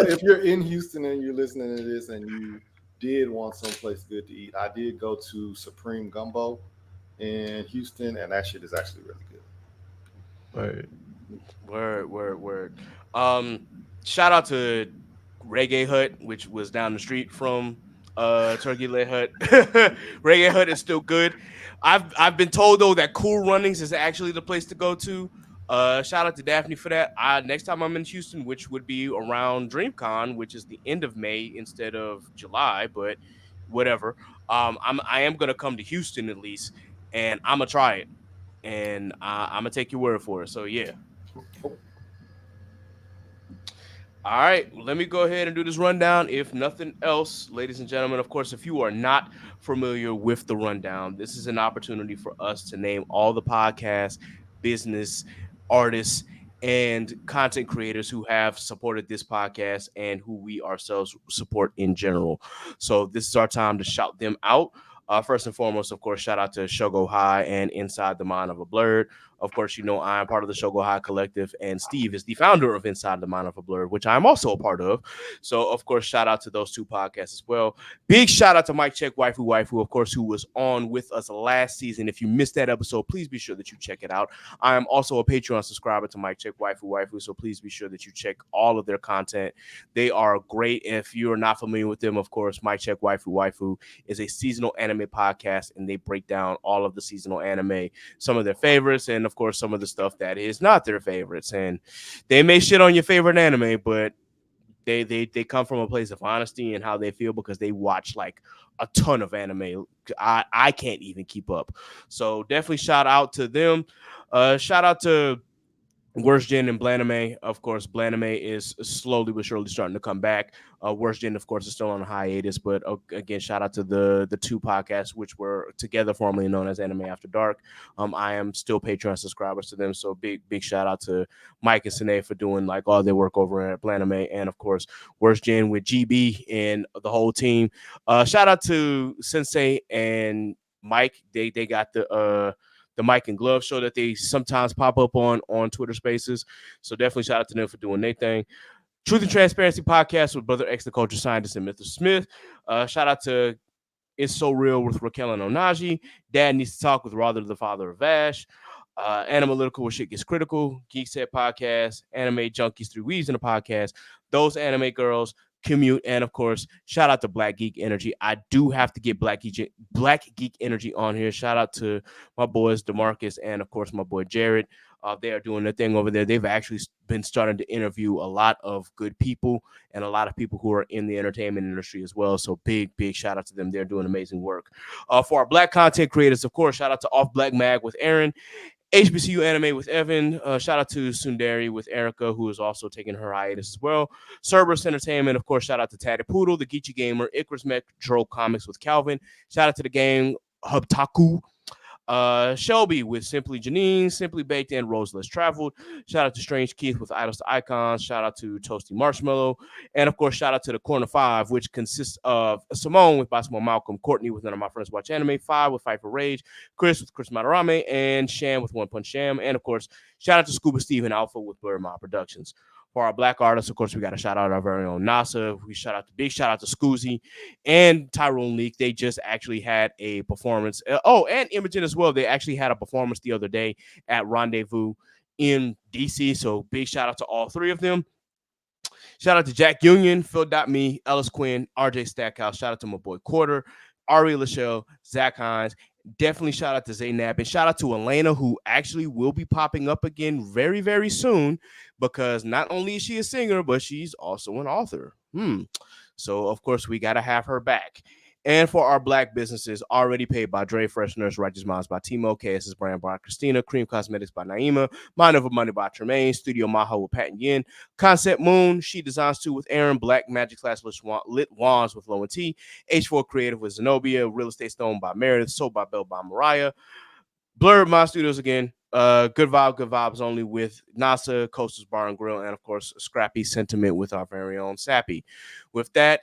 If you're in Houston and you're listening to this and you did want someplace good to eat, I did go to Supreme Gumbo in Houston, and that shit is actually really good. Word. Shout out to Reggae Hut, which was down the street from Turkey Leg Hut. Reggae Hut is still good. I've been told though that Cool Runnings is actually the place to go to. Shout out to Daphne for that. Next time I'm in Houston, which would be around DreamCon, which is the end of May instead of July, but whatever. I am gonna come to Houston at least, and I'm gonna try it, and I'm gonna take your word for it. So yeah. All right, let me go ahead and do this rundown. If nothing else, ladies and gentlemen, of course, if you are not familiar with the rundown, this is an opportunity for us to name all the podcasts, business, artists, and content creators who have supported this podcast and who we ourselves support in general. So this is our time to shout them out. First and foremost, of course, shout out to Shogo High and Inside the Mind of a Blurred. Of course, you know I am part of the Shogo High Collective, and Steve is the founder of Inside the Mind of a Blurred, which I am also a part of. So, of course, shout out to those two podcasts as well. Big shout out to Mike Check Waifu, of course, who was on with us last season. If you missed that episode, please be sure that you check it out. I am also a Patreon subscriber to Mike Check Waifu, so please be sure that you check all of their content. They are great. If you're not familiar with them, of course, Mike Check Waifu is a seasonal anime podcast, and they break down all of the seasonal anime, some of their favorites, and of course some of the stuff that is not their favorites. And they may shit on your favorite anime, but they come from a place of honesty and how they feel, because they watch like a ton of anime. I can't even keep up. So definitely shout out to them. Shout out to Worst Gen and Blaname. Of course, Blaname is slowly but surely starting to come back. Worst Gen, of course, is still on a hiatus. But again, shout out to the two podcasts, which were together formerly known as Anime After Dark. I am still Patreon subscribers to them. So big shout out to Mike and Sine for doing like all their work over at Blaname. And of course, Worst Gen with GB and the whole team. Shout out to Sensei and Mike. They got the Mike and Glove show that they sometimes pop up on Twitter Spaces. So definitely shout out to them for doing their thing. Truth and Transparency Podcast with Brother X, the Culture Scientist, and Mr. Smith. Shout out to It's So Real with Raquel and Onaji. Dad Needs to Talk with Rather, the Father of Vash. Analytical Where Shit Gets Critical. Geek Set Podcast. Anime Junkies 3 Weaves in the podcast. Those Anime Girls. Commute, and of course, shout out to Black Geek Energy. I do have to get Black Geek Energy on here. Shout out to my boys DeMarcus and of course my boy Jared. They are doing their thing over there. They've actually been starting to interview a lot of good people and a lot of people who are in the entertainment industry as well. So big shout out to them. They're doing amazing work. For our Black content creators, of course, shout out to Off Black Mag with Aaron. HBCU Anime with Evan. Shout out to Sundari with Erica, who is also taking her hiatus as well. Cerberus Entertainment, of course, shout out to Tatty Poodle, the Geechee Gamer, Icarus Metro Comics with Calvin. Shout out to the gang Hubtaku. Shelby with Simply Janine, Simply Baked, and Rose Less Traveled. Shout out to Strange Keith with Idols to Icons. Shout out to Toasty Marshmallow. And of course, shout out to the Corner 5, which consists of Simone with Basimo Malcolm, Courtney with None of My Friends Watch Anime, 5 with Fight for Rage, Chris with Chris Matarame, and Sham with One Punch Sham. And of course, shout out to Scuba Steve and Alpha with Blur Mob Productions. For our black artists, of course, we got to shout out our very own NASA. Big shout out to Scoozy and Tyrone Leak. They just actually had a performance. And Imogen as well. They actually had a performance the other day at Rendezvous in DC. So big shout out to all three of them. Shout out to Jack Union, Phil.me, Ellis Quinn, RJ Stackhouse. Shout out to my boy Quarter, Ari Lachelle, Zach Hines. Definitely shout out to Zaynab, and shout out to Elena, who actually will be popping up again very, very soon, because not only is she a singer, but she's also an author. So, of course, we got to have her back. And for our black businesses, Already Paid by Dre, Fresh Nurse, Righteous Minds by Timo, KS's Brand by Christina, Cream Cosmetics by Naima, Mind Over Money by Tremaine, Studio Maha with Pat and Yin, Concept Moon, She Designs 2 with Aaron, Black Magic Class Lit Wands with Low and T, H4 Creative with Zenobia, Real Estate Stone by Meredith, Soul by Bell by Mariah, Blur My Studios again, Good Vibes Only with NASA, Coasters Bar and Grill, and of course, Scrappy Sentiment with our very own Sappy. With that,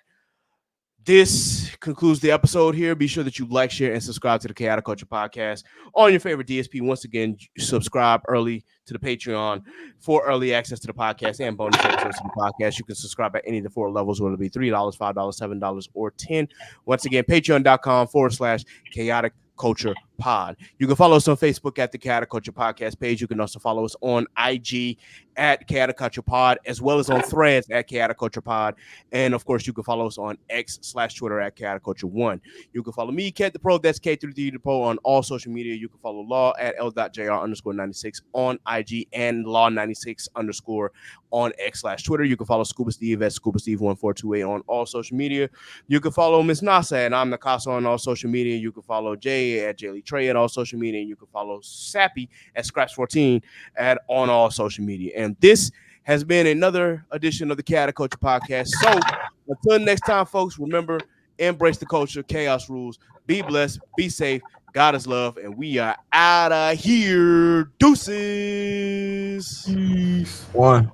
this concludes the episode here. Be sure that you like, share, and subscribe to the Chaotic Culture Podcast on your favorite DSP. Once again, subscribe early to the Patreon for early access to the podcast and bonus episodes to the podcast. You can subscribe at any of the 4 levels, whether it be $3, $5, $7, or $10. Once again, patreon.com/Chaotic Culture Pod. You can follow us on Facebook at the Chaotic Culture Podcast page. You can also follow us on IG at Chaotic Culture Pod, as well as on Threads at Chaotic Culture Pod. And of course, you can follow us on X/Twitter at Chaotic Culture 1. You can follow me, Ked the Pro, that's K33 the Pro, on all social media. You can follow Law at L.JR_96 on IG and Law96_ on X/Twitter. You can follow Scuba Steve at Scuba Steve 1428 on all social media. You can follow Miss Nasa and I'm Nakasa on all social media. You can follow Jay at Jaylee Trey at all social media. And you can follow Sappy at Scraps14 on all social media. And this has been another edition of the Chaotic Culture Podcast. So until next time, folks, remember, embrace the culture, chaos rules, be blessed, be safe, God is love, and we are out of here. Deuces. One.